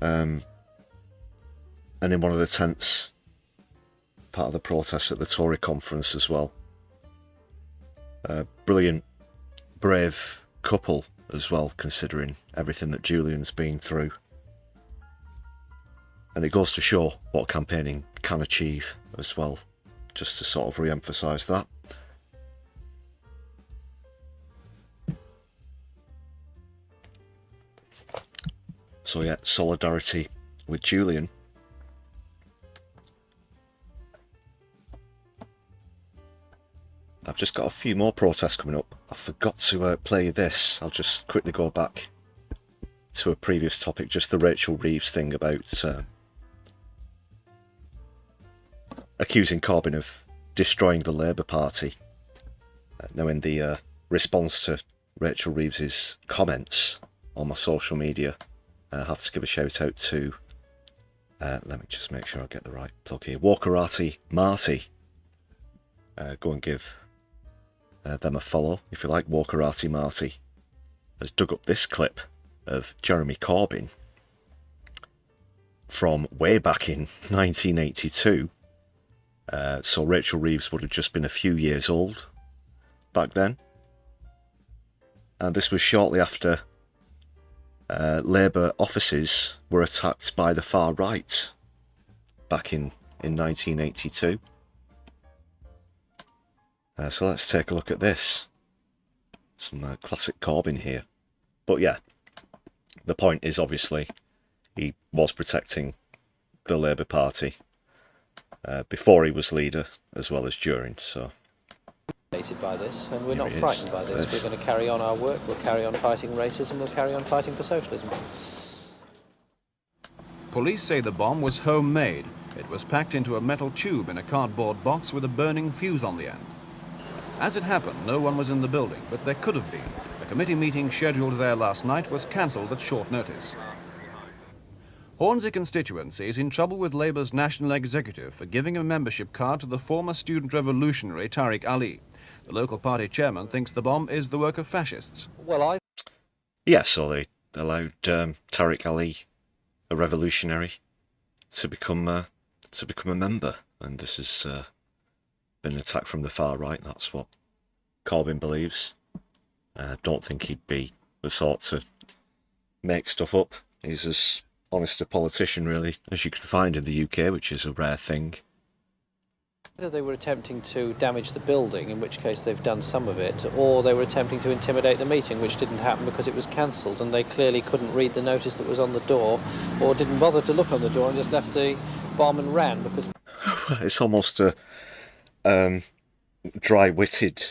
And in one of the tents, part of the protest at the Tory conference as well. Brilliant, brave couple as well, considering everything that Julian's been through. And it goes to show what campaigning can achieve as well, just to sort of re-emphasise that. So yeah, solidarity with Julian. I've just got a few more protests coming up. I forgot to play this. I'll just quickly go back to a previous topic, just the Rachel Reeves thing about accusing Corbyn of destroying the Labour Party. Now in the response to Rachel Reeves's comments on my social media, I have to give a shout out to, let me just make sure I get the right plug here, Walkerati Marty. Go and give them a follow if you like. Walkerati Marty has dug up this clip of Jeremy Corbyn from way back in 1982. So Rachel Reeves would have just been a few years old back then. And this was shortly after Labour offices were attacked by the far right back in 1982. So let's take a look at this. Some classic Corbyn here. But yeah, the point is obviously he was protecting the Labour Party before he was leader as well as during. So by this, and we're not frightened by this. We're going to carry on our work, we'll carry on fighting racism, we'll carry on fighting for socialism. Police say the bomb was homemade. It was packed into a metal tube in a cardboard box with a burning fuse on the end. As it happened, no one was in the building, but there could have been. A committee meeting scheduled there last night was cancelled at short notice. Hornsey constituency is in trouble with Labour's national executive for giving a membership card to the former student revolutionary Tariq Ali. The local party chairman thinks the bomb is the work of fascists. Well, yeah, so they allowed Tariq Ali, a revolutionary, to become a member, and this has been an attack from the far right. That's what Corbyn believes. Don't think he'd be the sort to make stuff up. He's as honest a politician, really, as you can find in the UK, which is a rare thing. Either they were attempting to damage the building, in which case they've done some of it, or they were attempting to intimidate the meeting, which didn't happen because it was cancelled, and they clearly couldn't read the notice that was on the door, or didn't bother to look on the door and just left the bomb and ran because... It's almost a dry-witted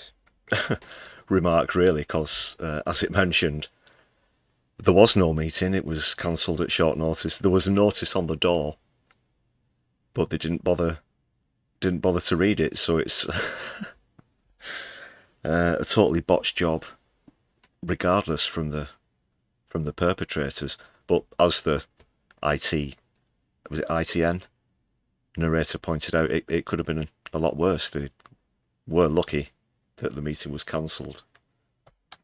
remark, really, because, as it mentioned, there was no meeting. It was cancelled at short notice. There was a notice on the door, but they didn't bother to read it, so it's a totally botched job, regardless from the perpetrators. But as the ITN narrator pointed out, it could have been a lot worse. They were lucky that the meeting was cancelled.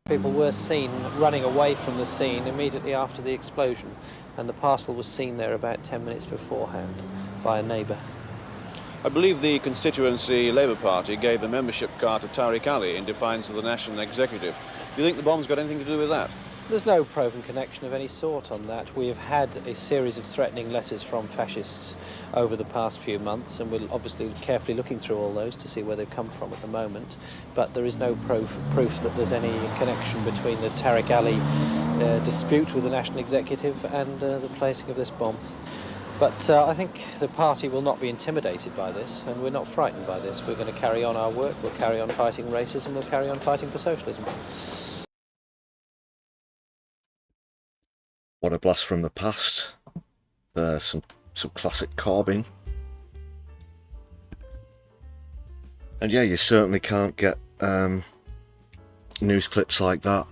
People were seen running away from the scene immediately after the explosion, and the parcel was seen there about 10 minutes beforehand by a neighbour. I believe the constituency Labour Party gave the membership card to Tariq Ali in defiance of the national executive. Do you think the bomb's got anything to do with that? There's no proven connection of any sort on that. We have had a series of threatening letters from fascists over the past few months, and we're obviously carefully looking through all those to see where they've come from at the moment. But there is no proof that there's any connection between the Tariq Ali dispute with the national executive and the placing of this bomb. But I think the party will not be intimidated by this, and we're not frightened by this. We're going to carry on our work, we'll carry on fighting racism, we'll carry on fighting for socialism. What a blast from the past. Some classic Corbyn. And yeah, you certainly can't get news clips like that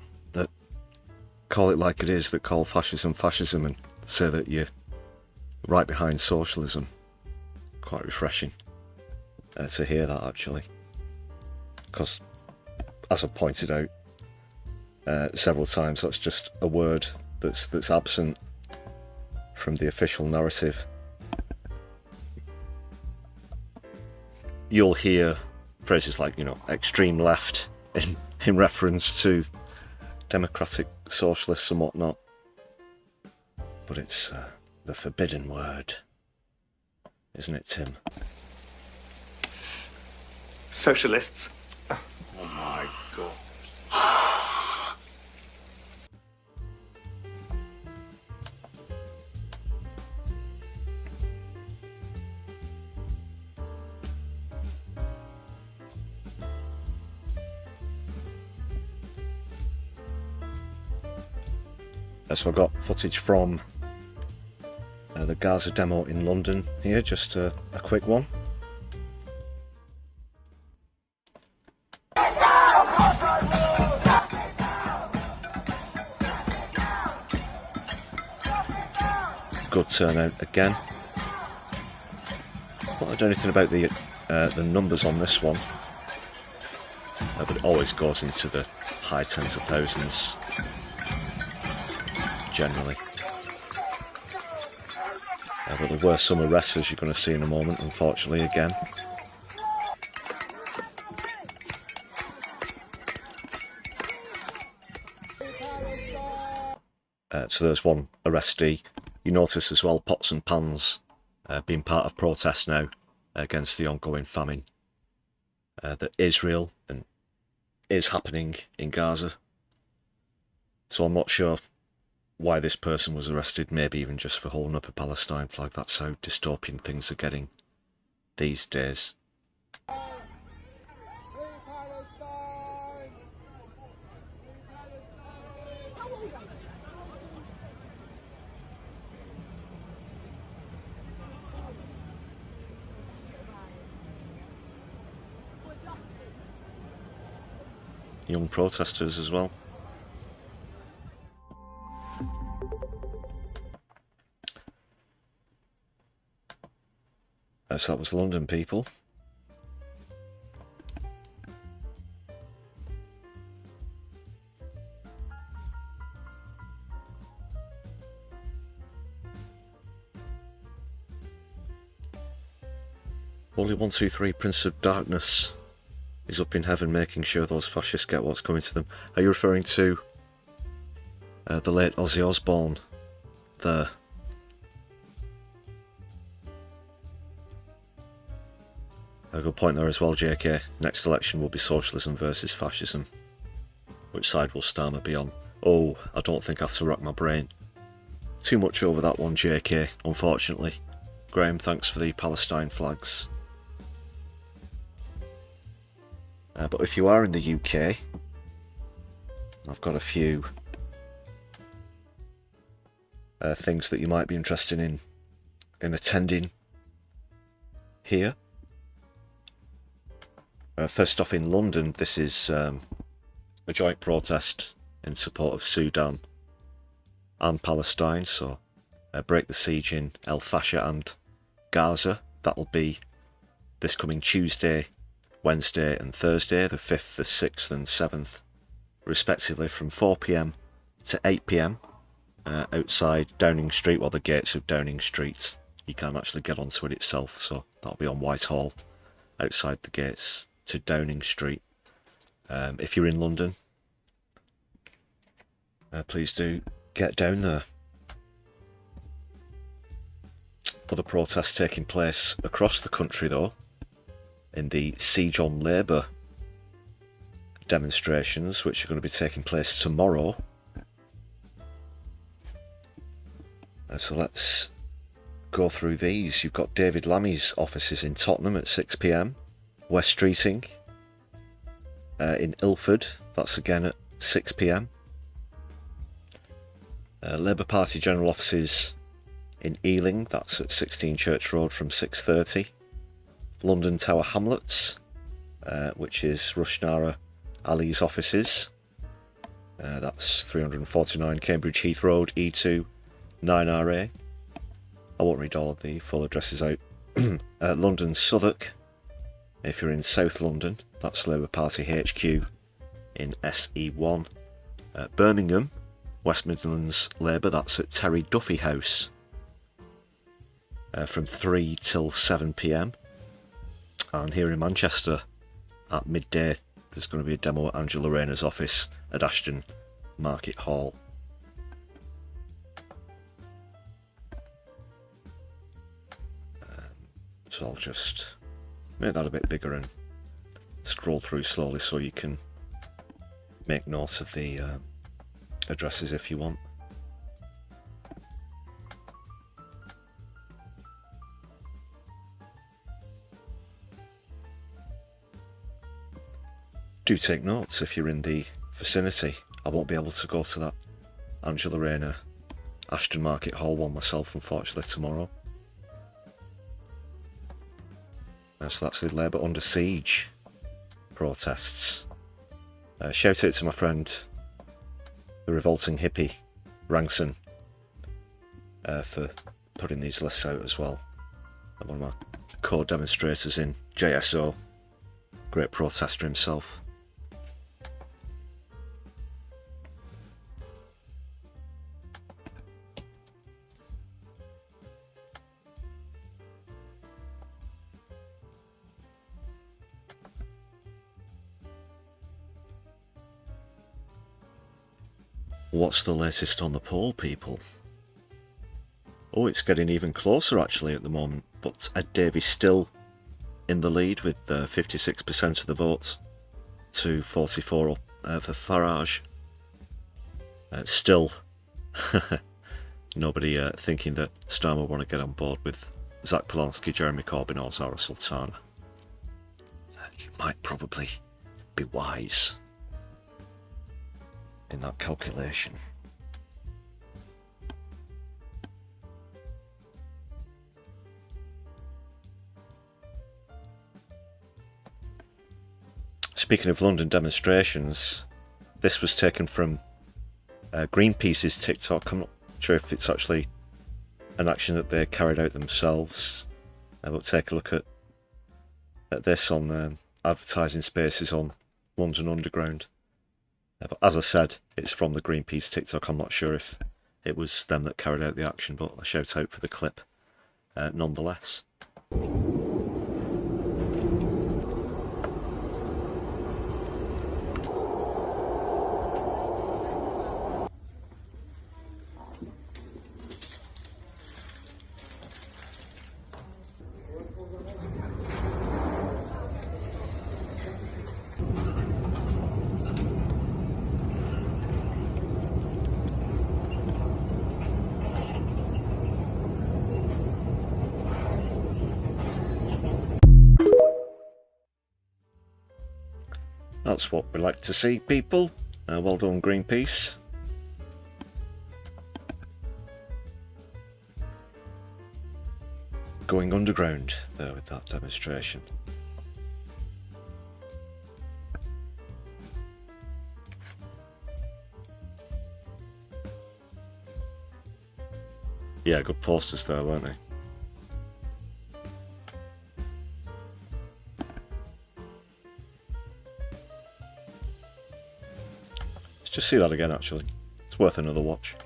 call it like it is, that call fascism fascism and say that you're right behind socialism. Quite refreshing to hear that, actually, because as I've pointed out several times, that's just a word that's absent from the official narrative. You'll hear phrases like, you know, extreme left in reference to democratic socialists and whatnot, but it's the forbidden word, isn't it, Tim? Socialists. Oh my God. So I got footage from the Gaza demo in London here, just a quick one. Good turnout again. Not heard anything about the numbers on this one, but it always goes into the high tens of thousands generally. But there were some arrests, as you're going to see in a moment, unfortunately, again. So there's one arrestee. You notice as well pots and pans being part of protests now against the ongoing famine that Israel and is happening in Gaza. So I'm not sure why this person was arrested, maybe even just for holding up a Palestine flag. That's how dystopian things are getting these days. Young protesters as well. So that was London, people. Only 123 Prince of Darkness is up in heaven, making sure those fascists get what's coming to them. Are you referring to the late Ozzy Osbourne there? A good point there as well, JK. Next election will be socialism versus fascism. Which side will Starmer be on? Oh, I don't think I have to rack my brain too much over that one, JK, unfortunately. Graham, thanks for the Palestine flags. But if you are in the UK, I've got a few things that you might be interested in attending here. First off, in London, this is a joint protest in support of Sudan and Palestine, so break the siege in El Fasher and Gaza. That'll be this coming Tuesday, Wednesday and Thursday, the 5th, the 6th and 7th, respectively, from 4 PM to 8 PM outside Downing Street, well, the gates of Downing Street. You can't actually get onto it itself, so that'll be on Whitehall, outside the gates to Downing Street. If you're in London, please do get down there. Other protests taking place across the country, though, in the Siege on Labour demonstrations, which are going to be taking place tomorrow. So let's go through these. You've got David Lammy's offices in Tottenham at 6 PM. West Streeting in Ilford, that's again at 6 PM. Labour Party General Offices in Ealing, that's at 16 Church Road from 6:30. London Tower Hamlets which is Rushnara Ali's offices. That's 349 Cambridge Heath Road, E2 9RA. I won't read all of the full addresses out. London Southwark, if you're in South London, that's Labour Party HQ in SE1. Birmingham, West Midlands Labour, that's at Terry Duffy House from 3 till 7 PM. And here in Manchester, at midday, there's going to be a demo at Angela Rayner's office at Ashton Market Hall. So I'll just make that a bit bigger and scroll through slowly so you can make notes of the addresses if you want. Do take notes if you're in the vicinity. I won't be able to go to that Angela Rayner Ashton Market Hall one myself, unfortunately, tomorrow. So that's the Labour Under Siege protests. Shout out to my friend, the revolting hippie, Rangson, for putting these lists out as well. And one of my co-demonstrators in JSO, great protester himself. What's the latest on the poll, people? Oh, it's getting even closer actually at the moment, but Ed Davey still in the lead with 56% of the votes to 44 for Farage. Still nobody thinking that Starmer want to get on board with Zach Polanski, Jeremy Corbyn or Zara Sultana. You might probably be wise in that calculation. Speaking of London demonstrations, this was taken from Greenpeace's TikTok. I'm not sure if it's actually an action that they carried out themselves. But take a look at this on advertising spaces on London Underground. But as I said, it's from the Greenpeace TikTok. I'm not sure if it was them that carried out the action, but a shout out for the clip nonetheless. That's what we like to see, people. Well done, Greenpeace. Going underground there with that demonstration. Yeah, good posters there, weren't they? Just see that again, actually. It's worth another watch.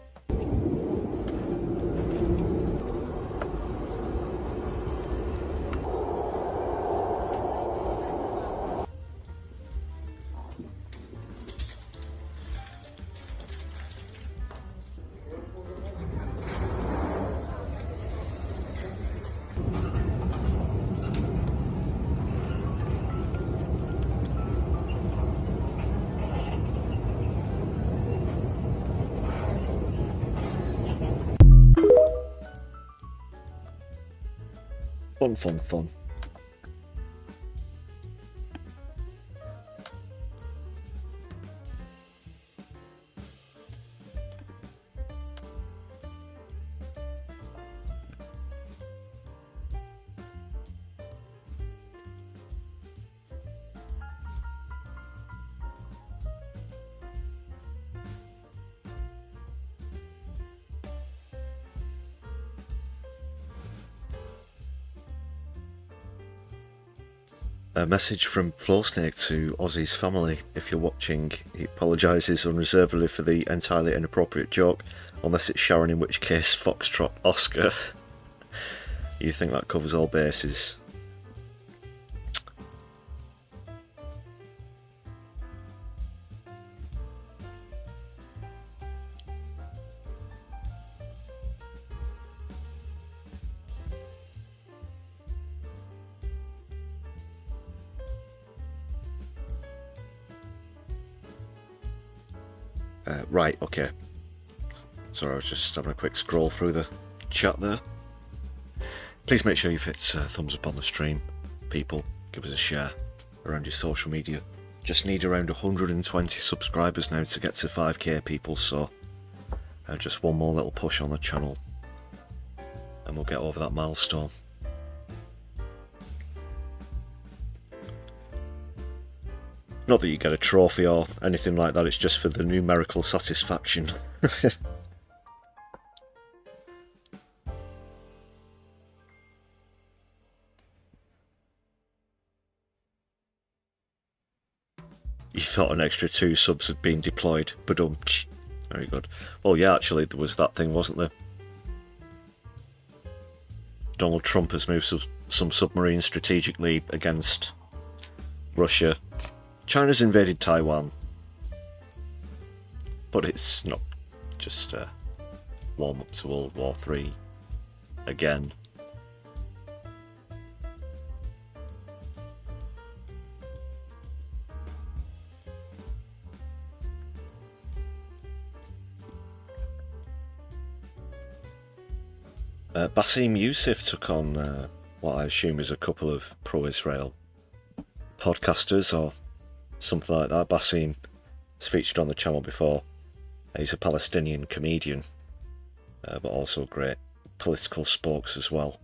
Fun. A message from Flowsnake to Ozzy's family. If you're watching, he apologises unreservedly for the entirely inappropriate joke, unless it's Sharon, in which case Foxtrot Oscar. You think that covers all bases? Right, okay. Sorry, I was just having a quick scroll through the chat there. Please make sure you hit thumbs up on the stream, people. Give us a share around your social media. Just need around 120 subscribers now to get to 5k, people, so just one more little push on the channel and we'll get over that milestone. Not that you get a trophy or anything like that, it's just for the numerical satisfaction. You thought an extra 2 subs had been deployed, but very good. Well, yeah, actually, there was that thing, wasn't there? Donald Trump has moved some submarines strategically against Russia. China's invaded Taiwan, but it's not just warm up to World War III again. Bassem Youssef took on what I assume is a couple of pro-Israel podcasters or something like that. Bassem has featured on the channel before. He's a Palestinian comedian, but also a great political spokes as well.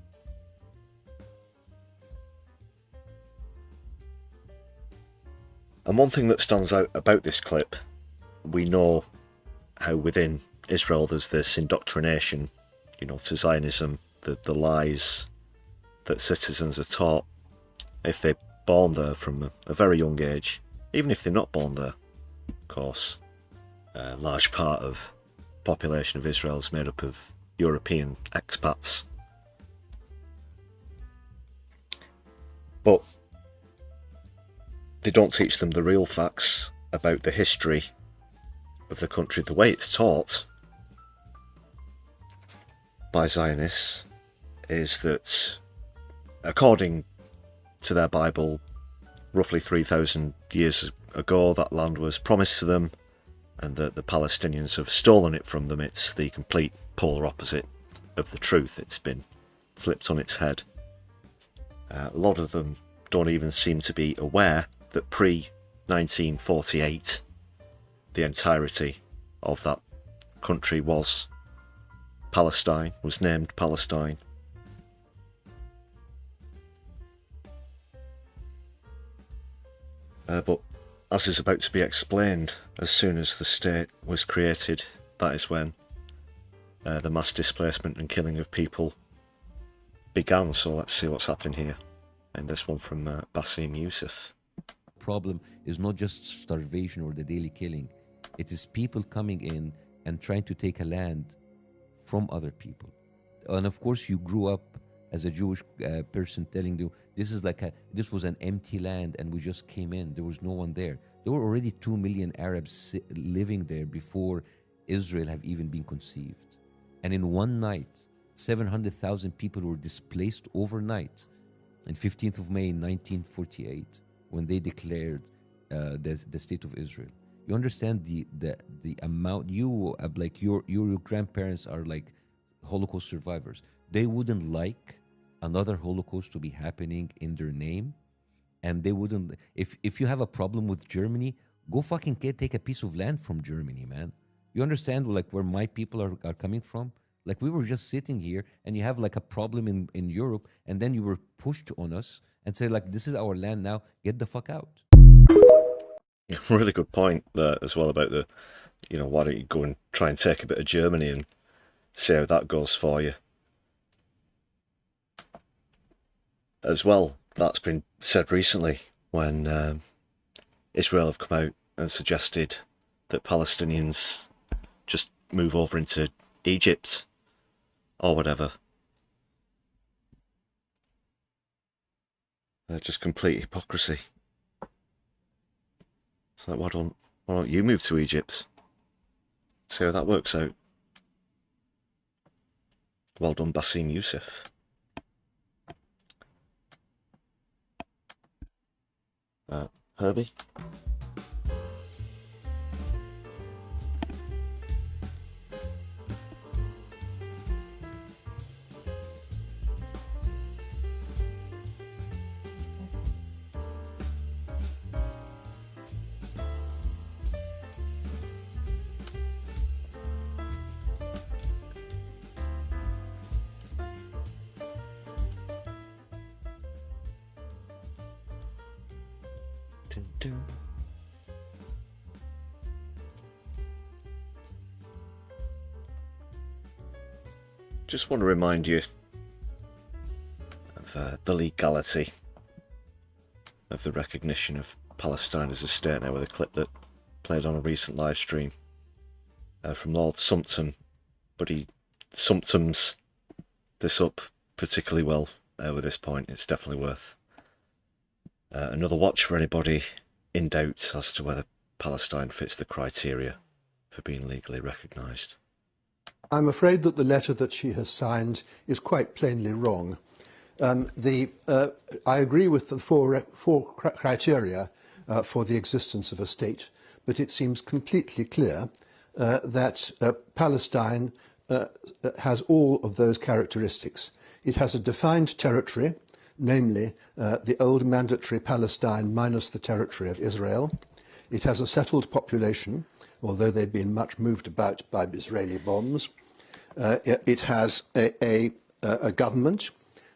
And one thing that stands out about this clip, we know how within Israel there's this indoctrination, you know, to Zionism, the lies that citizens are taught if they're born there from a very young age. Even if they're not born there, of course, a large part of the population of Israel is made up of European expats. But they don't teach them the real facts about the history of the country. The way it's taught by Zionists is that, according to their Bible, roughly 3,000 years ago that land was promised to them and that the Palestinians have stolen it from them. It's the complete polar opposite of the truth. It's been flipped on its head. A lot of them don't even seem to be aware that pre-1948 the entirety of that country was Palestine, was named Palestine. But as is about to be explained, as soon as the state was created, that is when the mass displacement and killing of people began. So let's see what's happening here. And this one from Bassem Youssef. Problem is not just starvation or the daily killing. It is people coming in and trying to take a land from other people. And of course you grew up as a Jewish person telling you, this was an empty land and we just came in. There was no one there. There were already 2 million Arabs living there before Israel have even been conceived. And in one night, 700,000 people were displaced overnight. On 15th of May 1948, when they declared the state of Israel. You understand the amount, your grandparents are like Holocaust survivors. They wouldn't like another Holocaust to be happening in their name, and they wouldn't. If you have a problem with Germany, go fucking take a piece of land from Germany, man. You understand like where my people are coming from? Like we were just sitting here, and you have like a problem in Europe, and then you were pushed on us and say like, this is our land now, get the fuck out. Yeah, really good point there as well about the, why don't you go and try and take a bit of Germany and see how that goes for you. As well, that's been said recently when Israel have come out and suggested that Palestinians just move over into Egypt or whatever. They're just complete hypocrisy. It's like, why don't you move to Egypt? See how that works out. Well done, Bassem Youssef. Herbie? Just want to remind you of the legality of the recognition of Palestine as a state now, with a clip that played on a recent live stream from Lord Sumpton, but he Sumptums this up particularly well with this point. It's definitely worth another watch for anybody in doubt as to whether Palestine fits the criteria for being legally recognised. I'm afraid that the letter that she has signed is quite plainly wrong. I agree with the four criteria for the existence of a state, but it seems completely clear that Palestine has all of those characteristics. It has a defined territory, namely the old mandatory Palestine minus the territory of Israel. It has a settled population, although they've been much moved about by Israeli bombs. It has a government.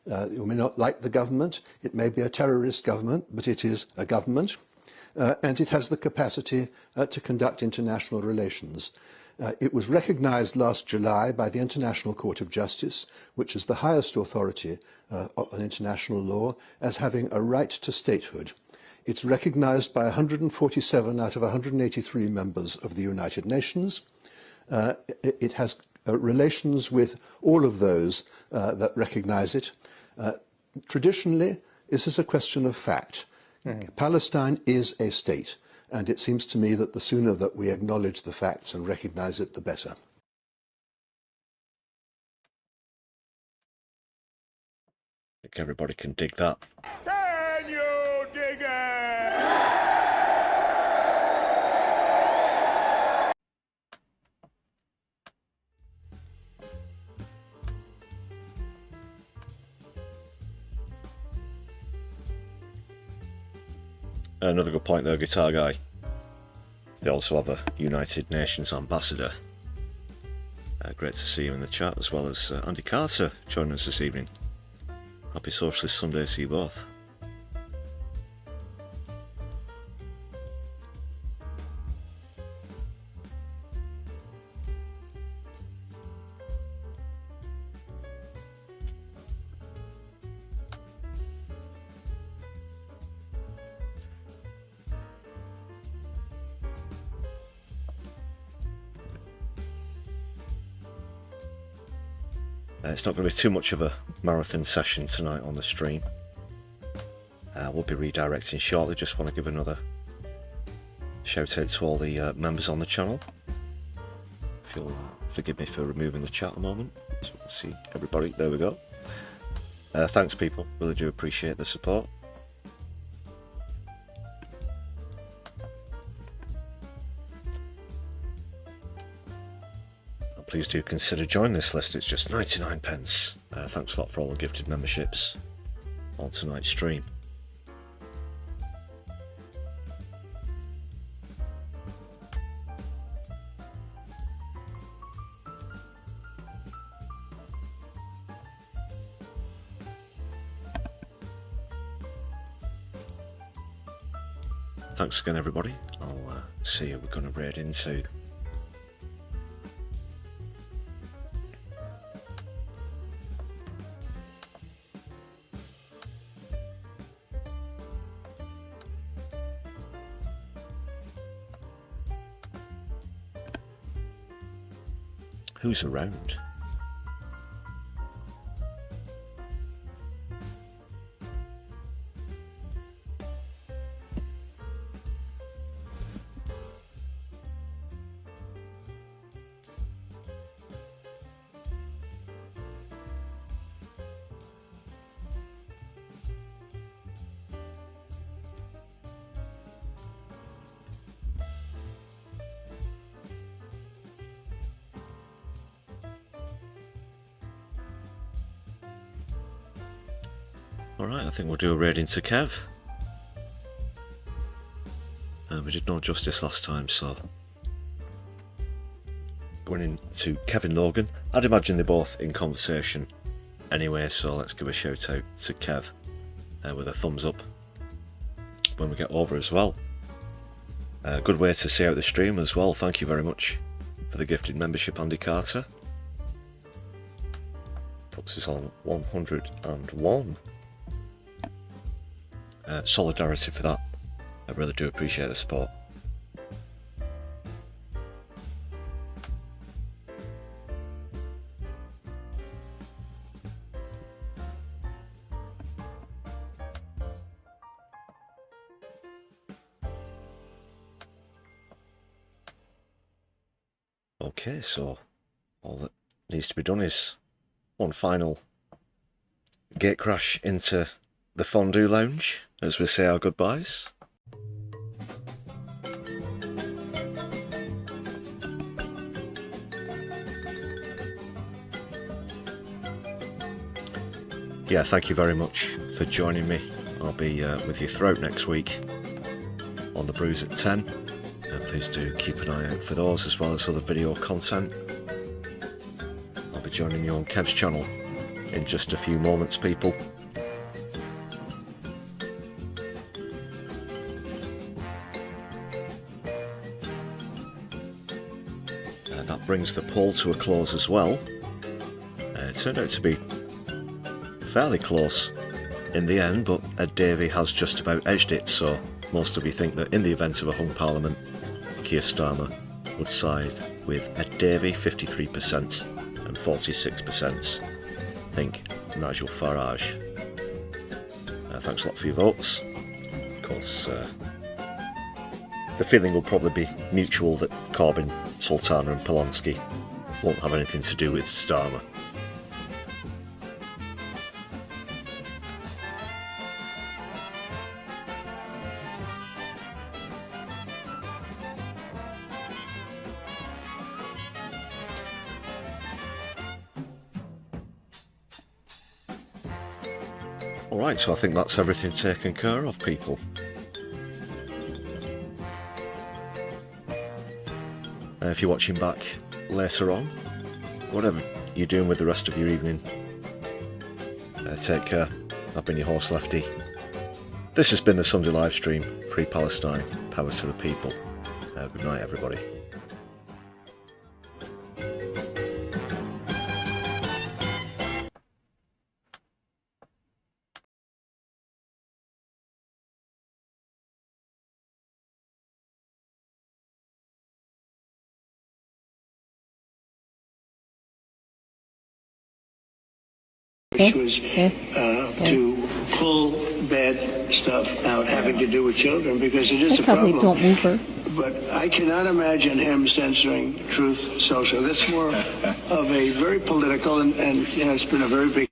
You may not like the government. It may be a terrorist government, but it is a government. And it has the capacity to conduct international relations. It was recognised last July by the International Court of Justice, which is the highest authority on international law, as having a right to statehood. It's recognised by 147 out of 183 members of the United Nations. It has relations with all of those that recognise it. Traditionally, this is a question of fact. Palestine is a state, and it seems to me that the sooner that we acknowledge the facts and recognise it, the better. I think everybody can dig that. Can you dig it? Another good point though, Guitar Guy. They also have a United Nations ambassador. Great to see you in the chat, as well as Andy Carter joining us this evening. Happy Socialist Sunday to you both. It's not going to be too much of a marathon session tonight on the stream. We'll be redirecting shortly. Just want to give another shout out to all the members on the channel. If you'll forgive me for removing the chat a moment, so we can see everybody. There we go. Thanks people, really do appreciate the support. Please do consider joining this list. It's just 99 pence. Thanks a lot for all the gifted memberships on tonight's stream. Thanks again everybody. I'll see who we're going to raid into. Who's around? Alright, I think we'll do a raid into Kev. We did no justice last time, so going into Kevin Logan. I'd imagine they're both in conversation anyway, so let's give a shout out to Kev with a thumbs up when we get over as well. Good way to see out the stream as well. Thank you very much for the gifted membership, Andy Carter. Puts us on 101. Solidarity for that. I really do appreciate the support. Okay, so all that needs to be done is one final gate crash into the fondue lounge as we say our goodbyes. Yeah, thank you very much for joining me. I'll be with you throughout next week on the brews at 10. Please do keep an eye out for those as well as other video content. I'll be joining you on Kev's channel in just a few moments, people. That brings the poll to a close as well. It turned out to be fairly close in the end, but Ed Davey has just about edged it, so most of you think that in the event of a hung parliament, Keir Starmer would side with Ed Davey, 53%, and 46% think Nigel Farage. Thanks a lot for your votes. Of course, the feeling will probably be mutual that Corbyn, Sultana and Polonsky won't have anything to do with Starmer. Alright, so I think that's everything taken care of, people. If you're watching back later on, whatever you're doing with the rest of your evening, take care. I've been your host, Lefty. This has been the Sunday live stream. Free Palestine, power to the people. Good night, everybody. Which was to pull bad stuff out having to do with children, because it is a problem. Don't move her. But I cannot imagine him censoring Truth Social. That's more of a very political, and you know, it's been a very big